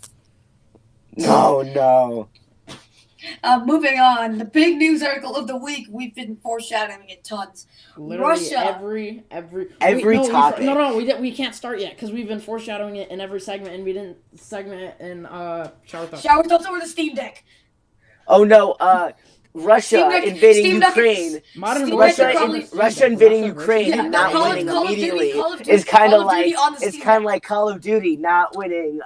No. Moving on. The big news article of the week. We've been foreshadowing it tons. Literally Russia. every topic. We can't start yet because we've been foreshadowing it in every segment, and we didn't segment it in shower thoughts. Shower thoughts over the Steam Deck. Oh no. Russia Steam Deck- invading Steam Deck- Ukraine. Modern Steam Warfare Deck probably- is Russia invading Russia Ukraine Yeah, and not Call of- winning Call of Duty- immediately Call of Duty- is kind Call of of Duty like on the it's Steam kind of Deck. like Call of Duty not winning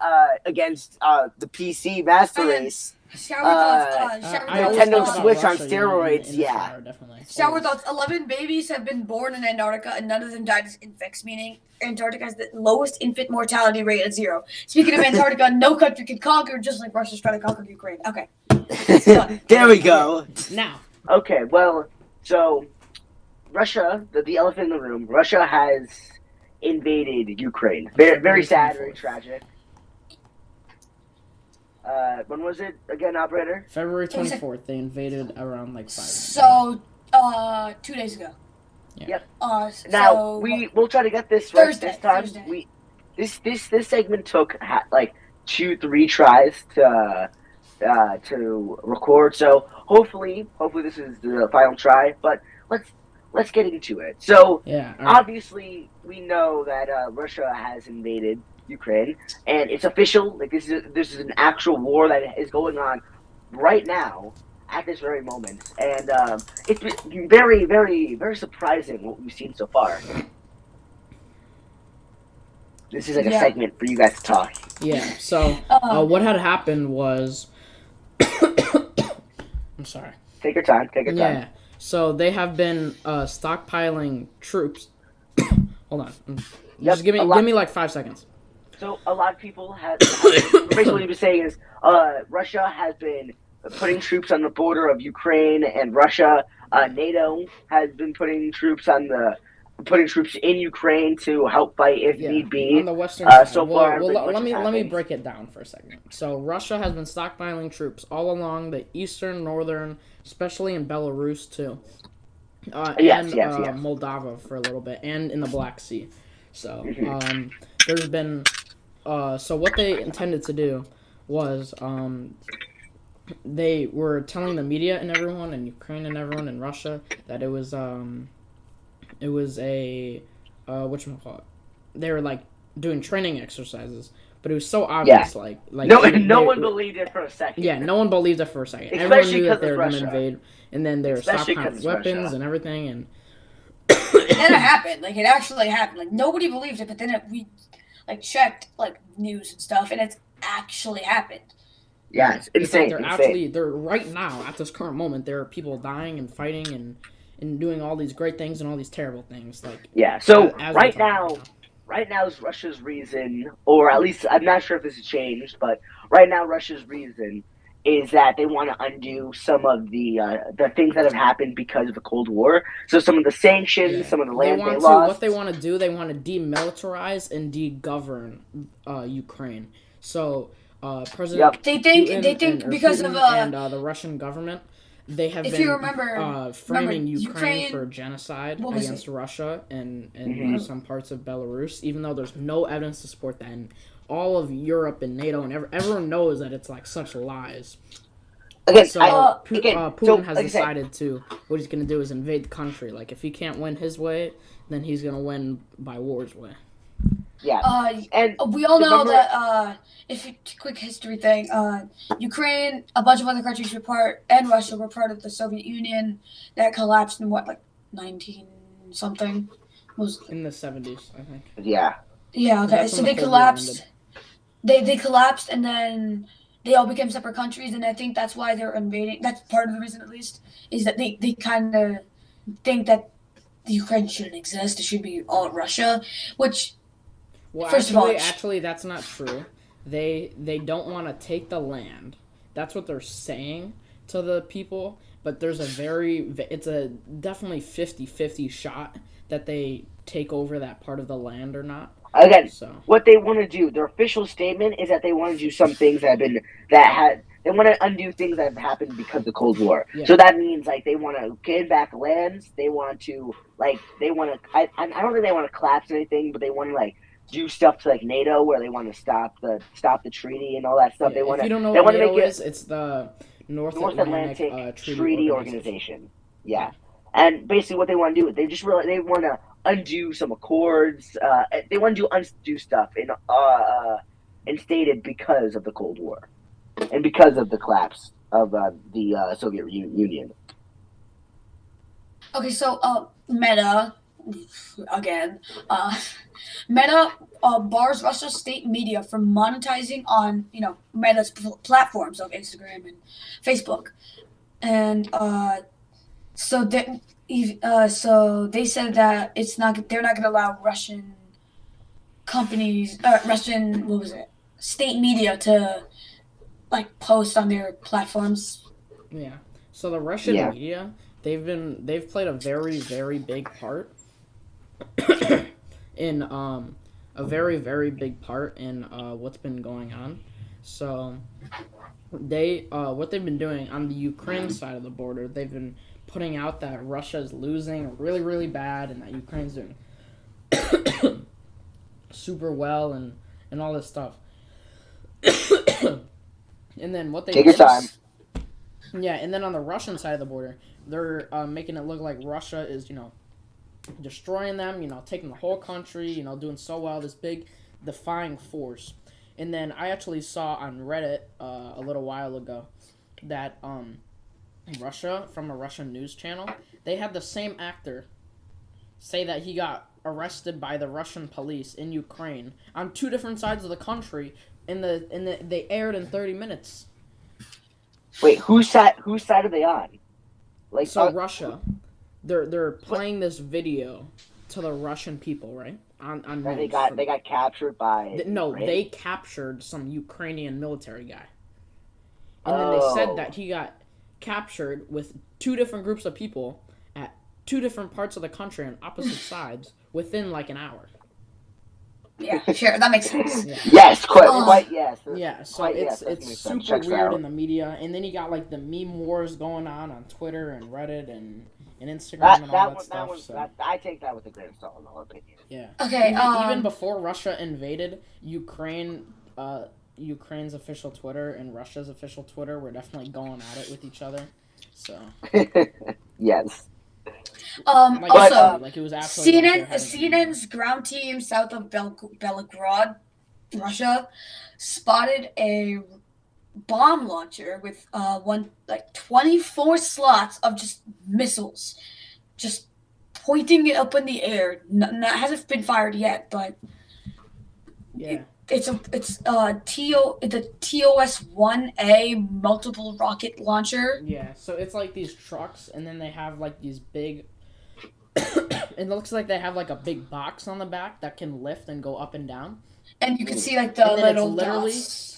against the PC Master And then Race. Shower thoughts. Shower I always thoughts. Nintendo talk about Switch on Russia, you know, steroids, in the yeah. shower, definitely. Shower Always. thoughts. 11 babies have been born in Antarctica, and none of them died as infants, meaning Antarctica has the lowest infant mortality rate at 0. Speaking of Antarctica, no country can conquer, just like Russia's trying to conquer Ukraine. Okay. There we go. Now, Okay, well, so Russia, the elephant in the room, Russia has invaded Ukraine. Very sad, very tragic. When was it again, operator? February 24th, they invaded around like 5. So, 2 days ago. Yeah. Yep. So, Now we'll try to get this right Thursday, this time. Thursday. This segment took like 2-3 tries to record. So hopefully this is the final try. But let's get into it. So Yeah. all right. obviously we know that Russia has invaded Ukraine, and it's official. Like this is an actual war that is going on right now at this very moment, and it's been very, very, very surprising what we've seen so far. This is like a Yeah. segment for you guys to talk. Yeah. So what had happened was, I'm sorry. Take your time. Take your time. Yeah. So they have been stockpiling troops. Hold on. Yep, Just give me like 5 seconds. So a lot of people have basically what you've been saying is Russia has been putting troops on the border of Ukraine and Russia. NATO has been putting troops in Ukraine to help fight if need be. On the western side. So far, let me happened. break it down for a second. So Russia has been stockpiling troops all along the eastern, northern, especially in Belarus too. Yes. Moldova for a little bit, and in the Black Sea. So there's been so what they intended to do was they were telling the media and everyone in Ukraine and everyone in Russia that it was a whatchamacallit. They were like doing training exercises, but it was so obvious. Like no one believed it for a second. Yeah, no one believed it for a second. Especially everyone knew that they were going to invade, and then they were stockpiling weapons and everything, and then it happened. Like it actually happened. Like nobody believed it, but then we like checked like news and stuff, and it's actually happened. Yeah, it's insane. They're right now at this current moment. There are people dying and fighting and doing all these great things and all these terrible things. Like so right now is Russia's reason, or at least I'm not sure if this has changed, but right now Russia's reason is that they want to undo some of the things that have happened because of the Cold War. So some of the sanctions, some of the land they lost. What they want to do, they want to demilitarize and de-govern Ukraine. So President they think because Putin and the Russian government, they have been framing Ukraine for genocide against Russia and some parts of Belarus, even though there's no evidence to support that. And all of Europe and NATO and everyone knows that it's like such lies. Putin has decided what he's going to do is invade the country. Like if he can't win his way, then he's going to win by war's way. Yeah, and we all know that. Quick history thing. Ukraine, a bunch of other countries and Russia were part of the Soviet Union that collapsed in 19 something. In the 70s, I think. Yeah. Yeah. Okay. So they collapsed. They collapsed, and then they all became separate countries, and I think that's why they're invading. That's part of the reason, at least, is that they kind of think that the Ukraine shouldn't exist. It should be all Russia, which. Well, actually, that's not true. They don't want to take the land. That's what they're saying to the people. But there's it's a definitely 50-50 shot that they take over that part of the land or not. Again, what they want to do, their official statement is that they want to do some things they want to undo things that have happened because of the Cold War. Yeah. So that means like they want to gain back lands. They want to I don't think they want to collapse anything, but they want to do stuff to NATO where they want to stop the treaty and all that stuff. Yeah, they want to. If you don't know what NATO is, it's the North Atlantic Treaty Organization. Yeah, and basically what they want to do is they want to undo some accords. They want to undo stuff instated because of the Cold War and because of the collapse of the Soviet Union. Okay, so Meta. Again, Meta bars Russia's state media from monetizing on Meta's platforms like Instagram and Facebook, and so they said that they're not going to allow Russian companies, state media to post on their platforms. Yeah. So the Russian media, they've played a very, very big part in a very, very big part in what's been going on. So what they've been doing on the Ukraine side of the border, they've been putting out that Russia's losing really, really bad and that Ukraine's doing super well and all this stuff. And then what they take your time. Yeah, and then on the Russian side of the border, they're making it look like Russia is, destroying them, taking the whole country, doing so well, this big defying force. And then I actually saw on Reddit a little while ago that Russia, from a Russian news channel, they had the same actor say that he got arrested by the Russian police in Ukraine on two different sides of the country, they aired in 30 minutes. Wait, whose side are they on? Russia. They're playing this video to the Russian people, right? On they got captured by. They captured some Ukrainian military guy, and then they said that he got captured with two different groups of people at two different parts of the country on opposite sides within an hour. Yeah, sure, that makes sense. Yeah. Yes, quite yes. Yeah, so it's super weird in the media, and then you got the meme wars going on Twitter and Reddit and Instagram and all that stuff. I take that with a grain of salt, in all opinion. Yeah. Okay. Even before Russia invaded Ukraine, Ukraine's official Twitter and Russia's official Twitter were definitely going at it with each other. So. Yes. Also, it was absolutely CNN's ground team south of Belgorod Russia spotted a bomb launcher with 24 slots of just missiles, just pointing it up in the air. That hasn't been fired yet, but Yeah. It's the TOS-1A multiple rocket launcher. Yeah, so it's like these trucks, and then they have like these big. It looks like they have like a big box on the back that can lift and go up and down. And you can see like the And then little it's literally dots.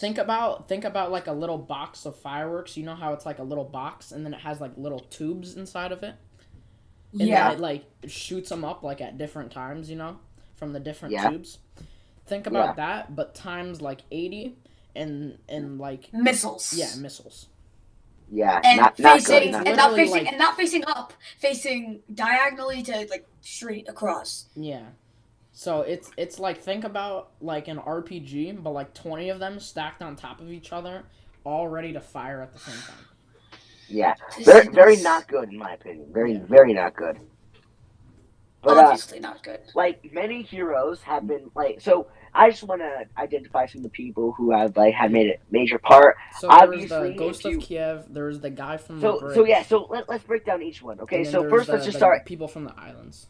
think about like a little box of fireworks. You know how it's like a little box, and then it has like little tubes inside of it. And then it like shoots them up like at different times, you know, from the different tubes. Think about that, but times like 80 and like missiles. Yeah, missiles. Yeah, and not facing good, and not facing up, facing diagonally to like straight across. Yeah. So it's like think about like an RPG, but like 20 of them stacked on top of each other, all ready to fire at the same time. Yeah, very not good in my opinion. Very not good. But obviously not good. Like many heroes have been like so. I just want to identify some of the people who have like had made a major part. So there's the Ghost of Kiev. There's the guy from the bridge. So let's break down each one. Okay, so first let's just start people from the islands.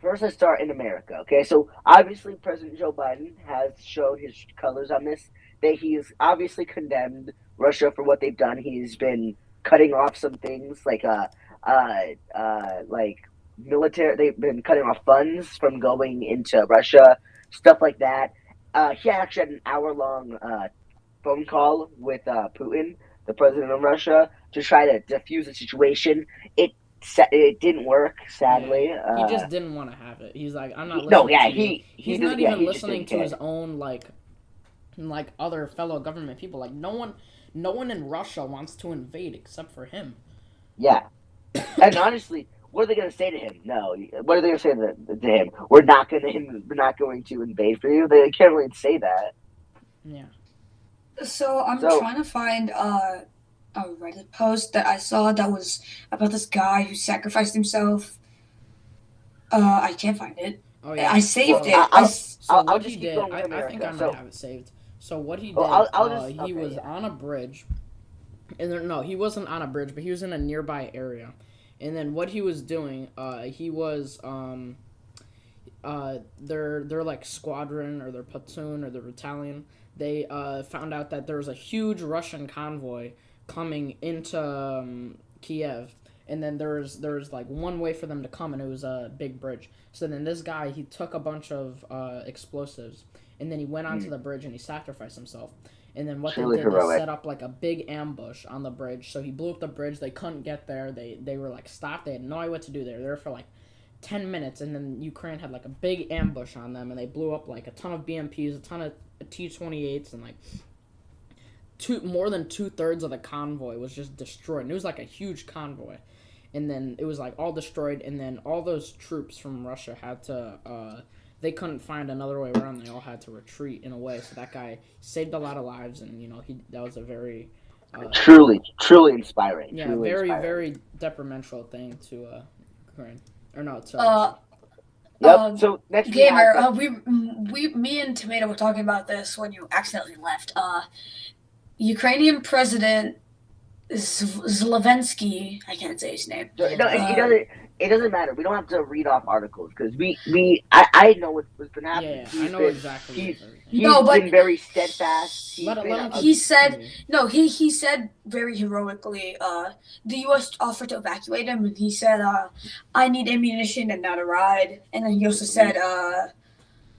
First, let's start in America. Okay, so obviously President Joe Biden has shown his colors on this. That he is obviously condemned Russia for what they've done. He's been cutting off some things like military. They've been cutting off funds from going into Russia, stuff like that. He actually had an hour-long phone call with Putin, the president of Russia, to try to defuse the situation. It didn't work, sadly. Yeah, he just didn't want to have it. He's like, I'm not listening. No, yeah, to you. He's not even listening to his own like other fellow government people. Like no one in Russia wants to invade except for him. Yeah, and honestly, what are they going to say to him? No, what are they going to say to him? We're not going to invade for you. They can't really say that. Yeah. So I'm trying to find a Reddit post that I saw that was about this guy who sacrificed himself. I can't find it. Oh yeah. I saved it. I think I might have it saved. So what he did, he was on a bridge. And no, he wasn't on a bridge, but he was in a nearby area. And then what he was doing, he was their like squadron or their platoon or their battalion. They found out that there was a huge Russian convoy coming into Kiev, and then there's like one way for them to come, and it was a big bridge. So then this guy, he took a bunch of explosives, and then he went onto the bridge and he sacrificed himself. And then what they did is set up like a big ambush on the bridge. So he blew up the bridge. They couldn't get there. They were like stopped. They had no idea what to do. They were there for like 10 minutes, and then Ukraine had like a big ambush on them, and they blew up like a ton of BMPs, a ton of T-28s, and like more than 2/3 of the convoy was just destroyed. And it was like a huge convoy, and then it was like all destroyed. And then all those troops from Russia had to they couldn't find another way around. They all had to retreat in a way. So that guy saved a lot of lives, and that was a very truly inspiring. Yeah, truly very inspiring. Very detrimental thing to Ukraine or no to. Yep. So next gamer, me and Tomato were talking about this when you accidentally left. Ukrainian President Zelensky, I can't say his name. No, it doesn't matter. We don't have to read off articles because I know what's been happening. Yeah, I know exactly. He's been very steadfast. He said very heroically, the U.S. offered to evacuate him, and he said, I need ammunition and not a ride. And then he also said,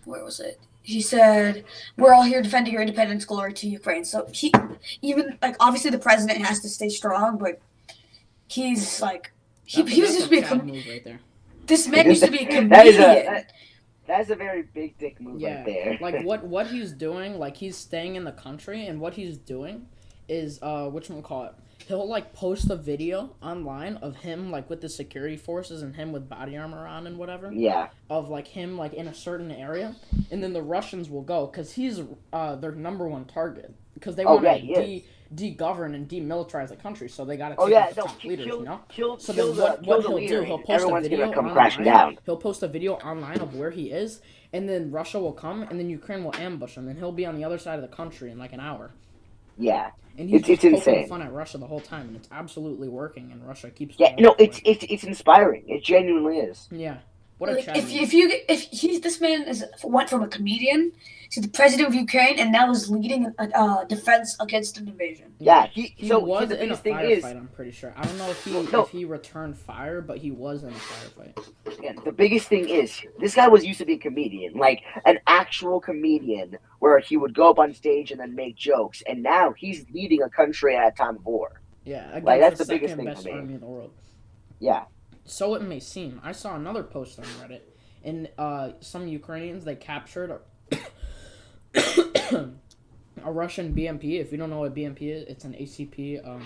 where was it? He said, we're all here defending your independence, glory to Ukraine. So he, even, like, obviously the president has to stay strong, but he's, like, he was used to be a move right there. This man used to be a comedian. That's a very big dick move right there. Like, what he's doing, like, he's staying in the country, and what he's doing is whatchamacallit, he'll like post a video online of him like with the security forces and him with body armor on and whatever. Yeah. Of like him like in a certain area, and then the Russians will go because he's their number one target because they want to de-govern and demilitarize the country, so they got to take out the top leaders, you know. So then what he'll do, he'll post a video online. He'll post a video online of where he is, and then Russia will come, and then Ukraine will ambush him, and he'll be on the other side of the country in like an hour. Yeah. And he's just poking fun at Russia the whole time, and it's absolutely working, and Russia keeps. Yeah, no, it's inspiring. It genuinely is. Yeah. What a like, this man went from a comedian to the president of Ukraine, and now is leading a defense against an invasion. Yeah, he was in a firefight. I'm pretty sure. I don't know if he returned fire, but he was in a firefight. Yeah, the biggest thing is this guy used to be a comedian, like an actual comedian, where he would go up on stage and then make jokes, and now he's leading a country at a time of war. Yeah, like that's the biggest thing best for me. Army in the world. Yeah. So it may seem. I saw another post on Reddit, and some Ukrainians, they captured a Russian BMP. If you don't know what BMP is, it's an ACP,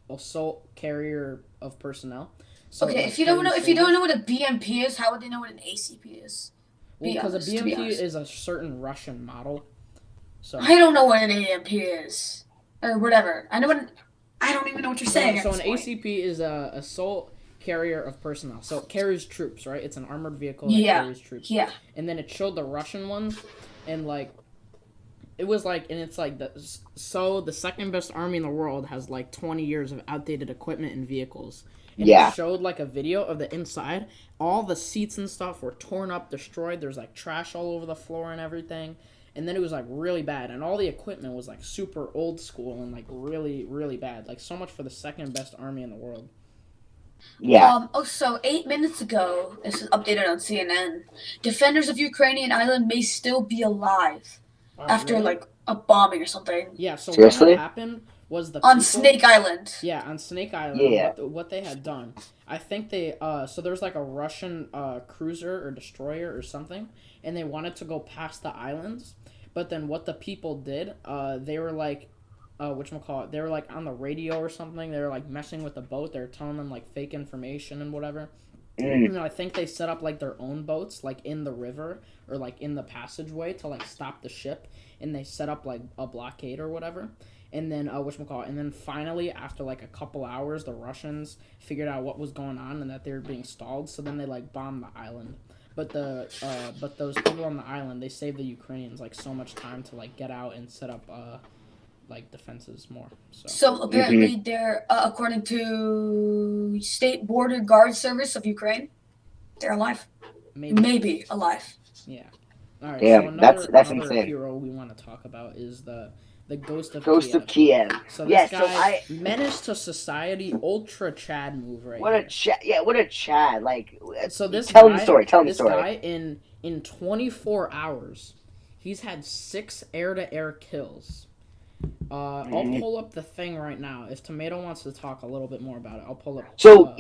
assault carrier of personnel. So okay, if you don't know what a BMP is, how would they know what an ACP is? Well, because a BMP is a certain Russian model. So I don't know what an AMP is, or whatever. I don't even know what you're saying. So an ACP is a assault carrier of personnel. So it carries troops, right? It's an armored vehicle that carries troops. Yeah. And then it showed the Russian ones, and like, it was like, and it's like, the second best army in the world has like 20 years of outdated equipment and vehicles. And it showed like a video of the inside. All the seats and stuff were torn up, destroyed. There's like trash all over the floor and everything. And then it was like really bad. And all the equipment was like super old school and like really, really bad. Like so much for the second best army in the world. Yeah. Also, 8 minutes ago, this is updated on CNN. Defenders of Ukrainian island may still be alive after like a bombing or something. Yeah. So seriously? What happened was Snake Island. Yeah, on Snake Island. Yeah. What they had done, I think they so there's like a Russian cruiser or destroyer or something, and they wanted to go past the islands, but then what the people did, they were like. They were like on the radio or something. They were like messing with the boat. They were telling them like fake information and whatever. And I think they set up like their own boats like in the river or like in the passageway to like stop the ship. And they set up like a blockade or whatever. And then and then finally after like a couple hours, the Russians figured out what was going on and that they were being stalled. So then they like bombed the island. But those people on the island, they saved the Ukrainians like so much time to like get out and set up like defenses more. So apparently they're according to State Border Guard Service of Ukraine, they're alive. Maybe alive. Yeah. All right. Yeah, so that's another insane. hero we want to talk about is the Ghost of Kiev. So this guy, menace to society, ultra Chad move right here. What a Chad. Like, so this tell guy, the story. This guy in 24 hours, he's had 6 air-to-air kills. I'll pull up the thing right now. If Tomato wants to talk a little bit more about it, I'll pull up. So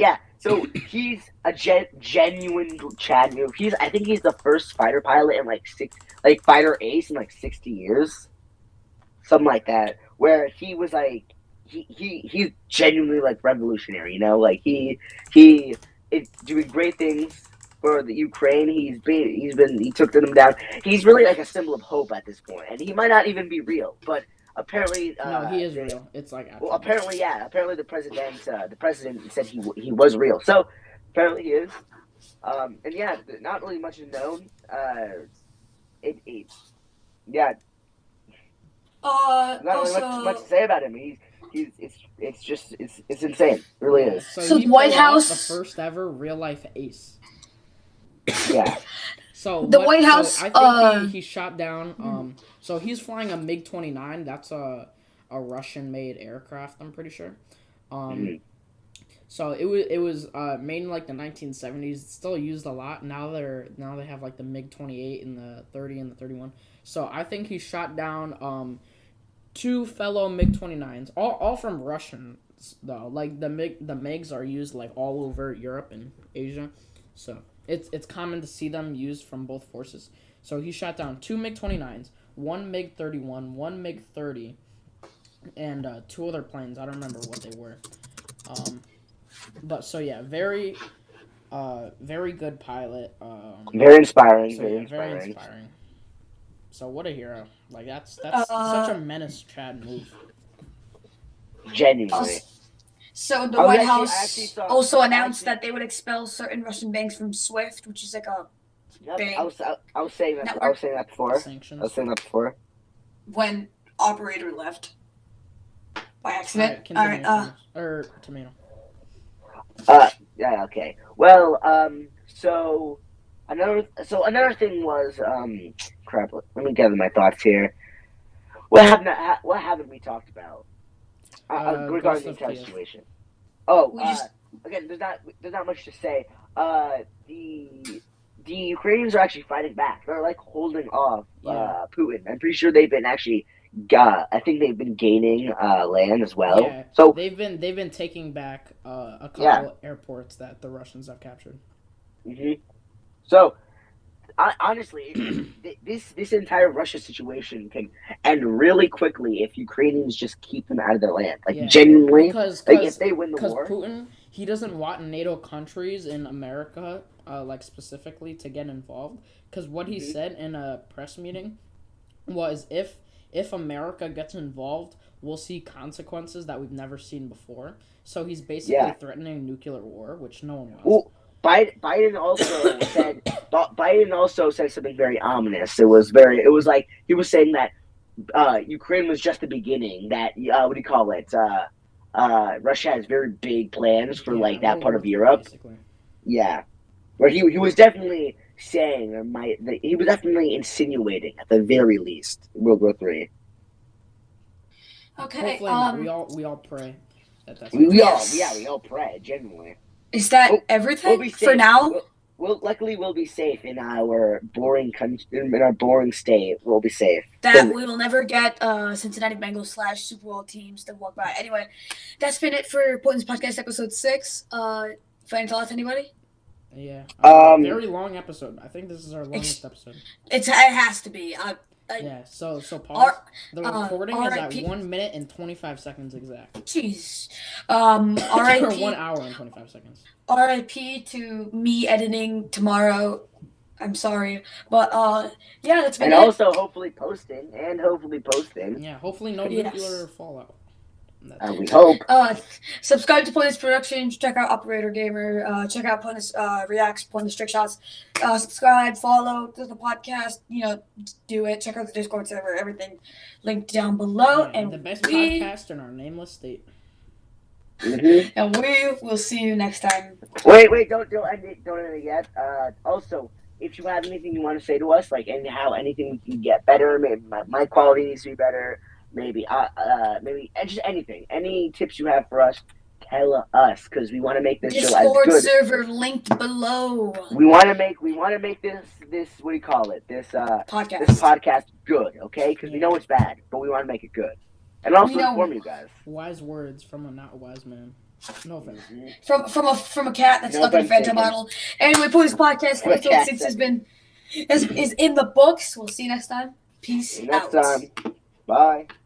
he's a genuine Chad move. I think he's the first fighter pilot in fighter ace in 60 years, something like that. Where he was like, he's genuinely like revolutionary. You know, like he is doing great things for the Ukraine. He took them down. He's really like a symbol of hope at this point, and he might not even be real, but. Apparently, no, he is real. It's like well, apparently, yeah. Apparently, the president said he was real. So apparently, he is. And yeah, not really much is known. Yeah. Not really much to say about him. It's insane. It really is. So the White House, the first ever real life ace. Yeah. So the White House. So I think he shot down. So he's flying a MiG-29. That's a Russian-made aircraft. I'm pretty sure. So it was made in like the 1970s. It's still used a lot. Now they have like the MiG-28 and the 30 and the 31. So I think he shot down 2 fellow MiG-29s, all from Russians though. Like the MiGs are used like all over Europe and Asia. So it's common to see them used from both forces. So he shot down 2 MiG-29s, 1 MiG-31, 1 MiG-30, and 2 other planes. I don't remember what they were. But so yeah, very good pilot. Very inspiring. So Very yeah, inspiring. very inspiring. So what a hero! Like that's such a menace Chad move. Genuinely. So the White House also announced that they would expel certain Russian banks from SWIFT, which is like a bank. I was saying that. Network. I was saying that before. Sanctions. I was saying that before. When operator left by accident. All right. Or tomato. Yeah. Okay. Well. So another thing was. Crap. Let me gather my thoughts here. What haven't we talked about? Regarding the entire situation. Oh, again, there's not much to say. The Ukrainians are actually fighting back. They're like holding off Putin. I'm pretty sure they've been actually. I think they've been gaining land as well. Yeah, so they've been taking back a couple airports that the Russians have captured. Mm-hmm. So. Honestly, this entire Russia situation can end really quickly if Ukrainians just keep them out of their land. Like genuinely, because if they win the war. Because Putin, he doesn't want NATO countries in America, like specifically, to get involved. Because what he said in a press meeting was, if America gets involved, we'll see consequences that we've never seen before. So he's basically threatening nuclear war, which no one wants. Well, Biden also said something very ominous. It was like he was saying that Ukraine was just the beginning. That what do you call it? Russia has very big plans for like that part of Europe. Basically. Yeah, where he was definitely saying he was definitely insinuating at the very least World War III. Okay. Hopefully we all pray that's we all pray genuinely. Is that everything for now? Luckily, we'll be safe in our boring country, in our boring state. We'll be safe. That we will never get Cincinnati Bengals / Super Bowl teams to walk by. Anyway, that's been it for Putin's podcast episode 6. Final thoughts, anybody? Yeah. Very long episode. I think this is our longest episode. It has to be. Yeah, so pause. The recording is at 1 minute and 25 seconds exact. Jeez. R.I.P. 1 hour and 25 seconds. R.I.P. to me editing tomorrow. I'm sorry. But, yeah, that's been it. And also hopefully posting. Yeah, hopefully no nuclear fallout. We hope. Subscribe to Pointless Productions. Check out Operator Gamer. Check out Pointless Reacts, Pointless Trick Shots. Subscribe, follow the podcast. Do it. Check out the Discord server. Everything linked down below. Yeah, and the best podcast in our nameless state. Mm-hmm. And we will see you next time. Wait! Don't end it yet. Also, if you have anything you want to say to us, like how anything we can get better, maybe my quality needs to be better. Maybe just anything. Any tips you have for us, tell us, because we want to make this show as good. Discord server linked below. We want to make this what do you call it? This podcast good, okay? Because we know it's bad, but we want to make it good, and also inform you guys. Wise words from a not wise man. No offense. From a cat that's stuck in a Fanta bottle. Anyway, Pointless Podcast episode 6 is in the books. We'll see you next time. Peace out. Next time. Bye.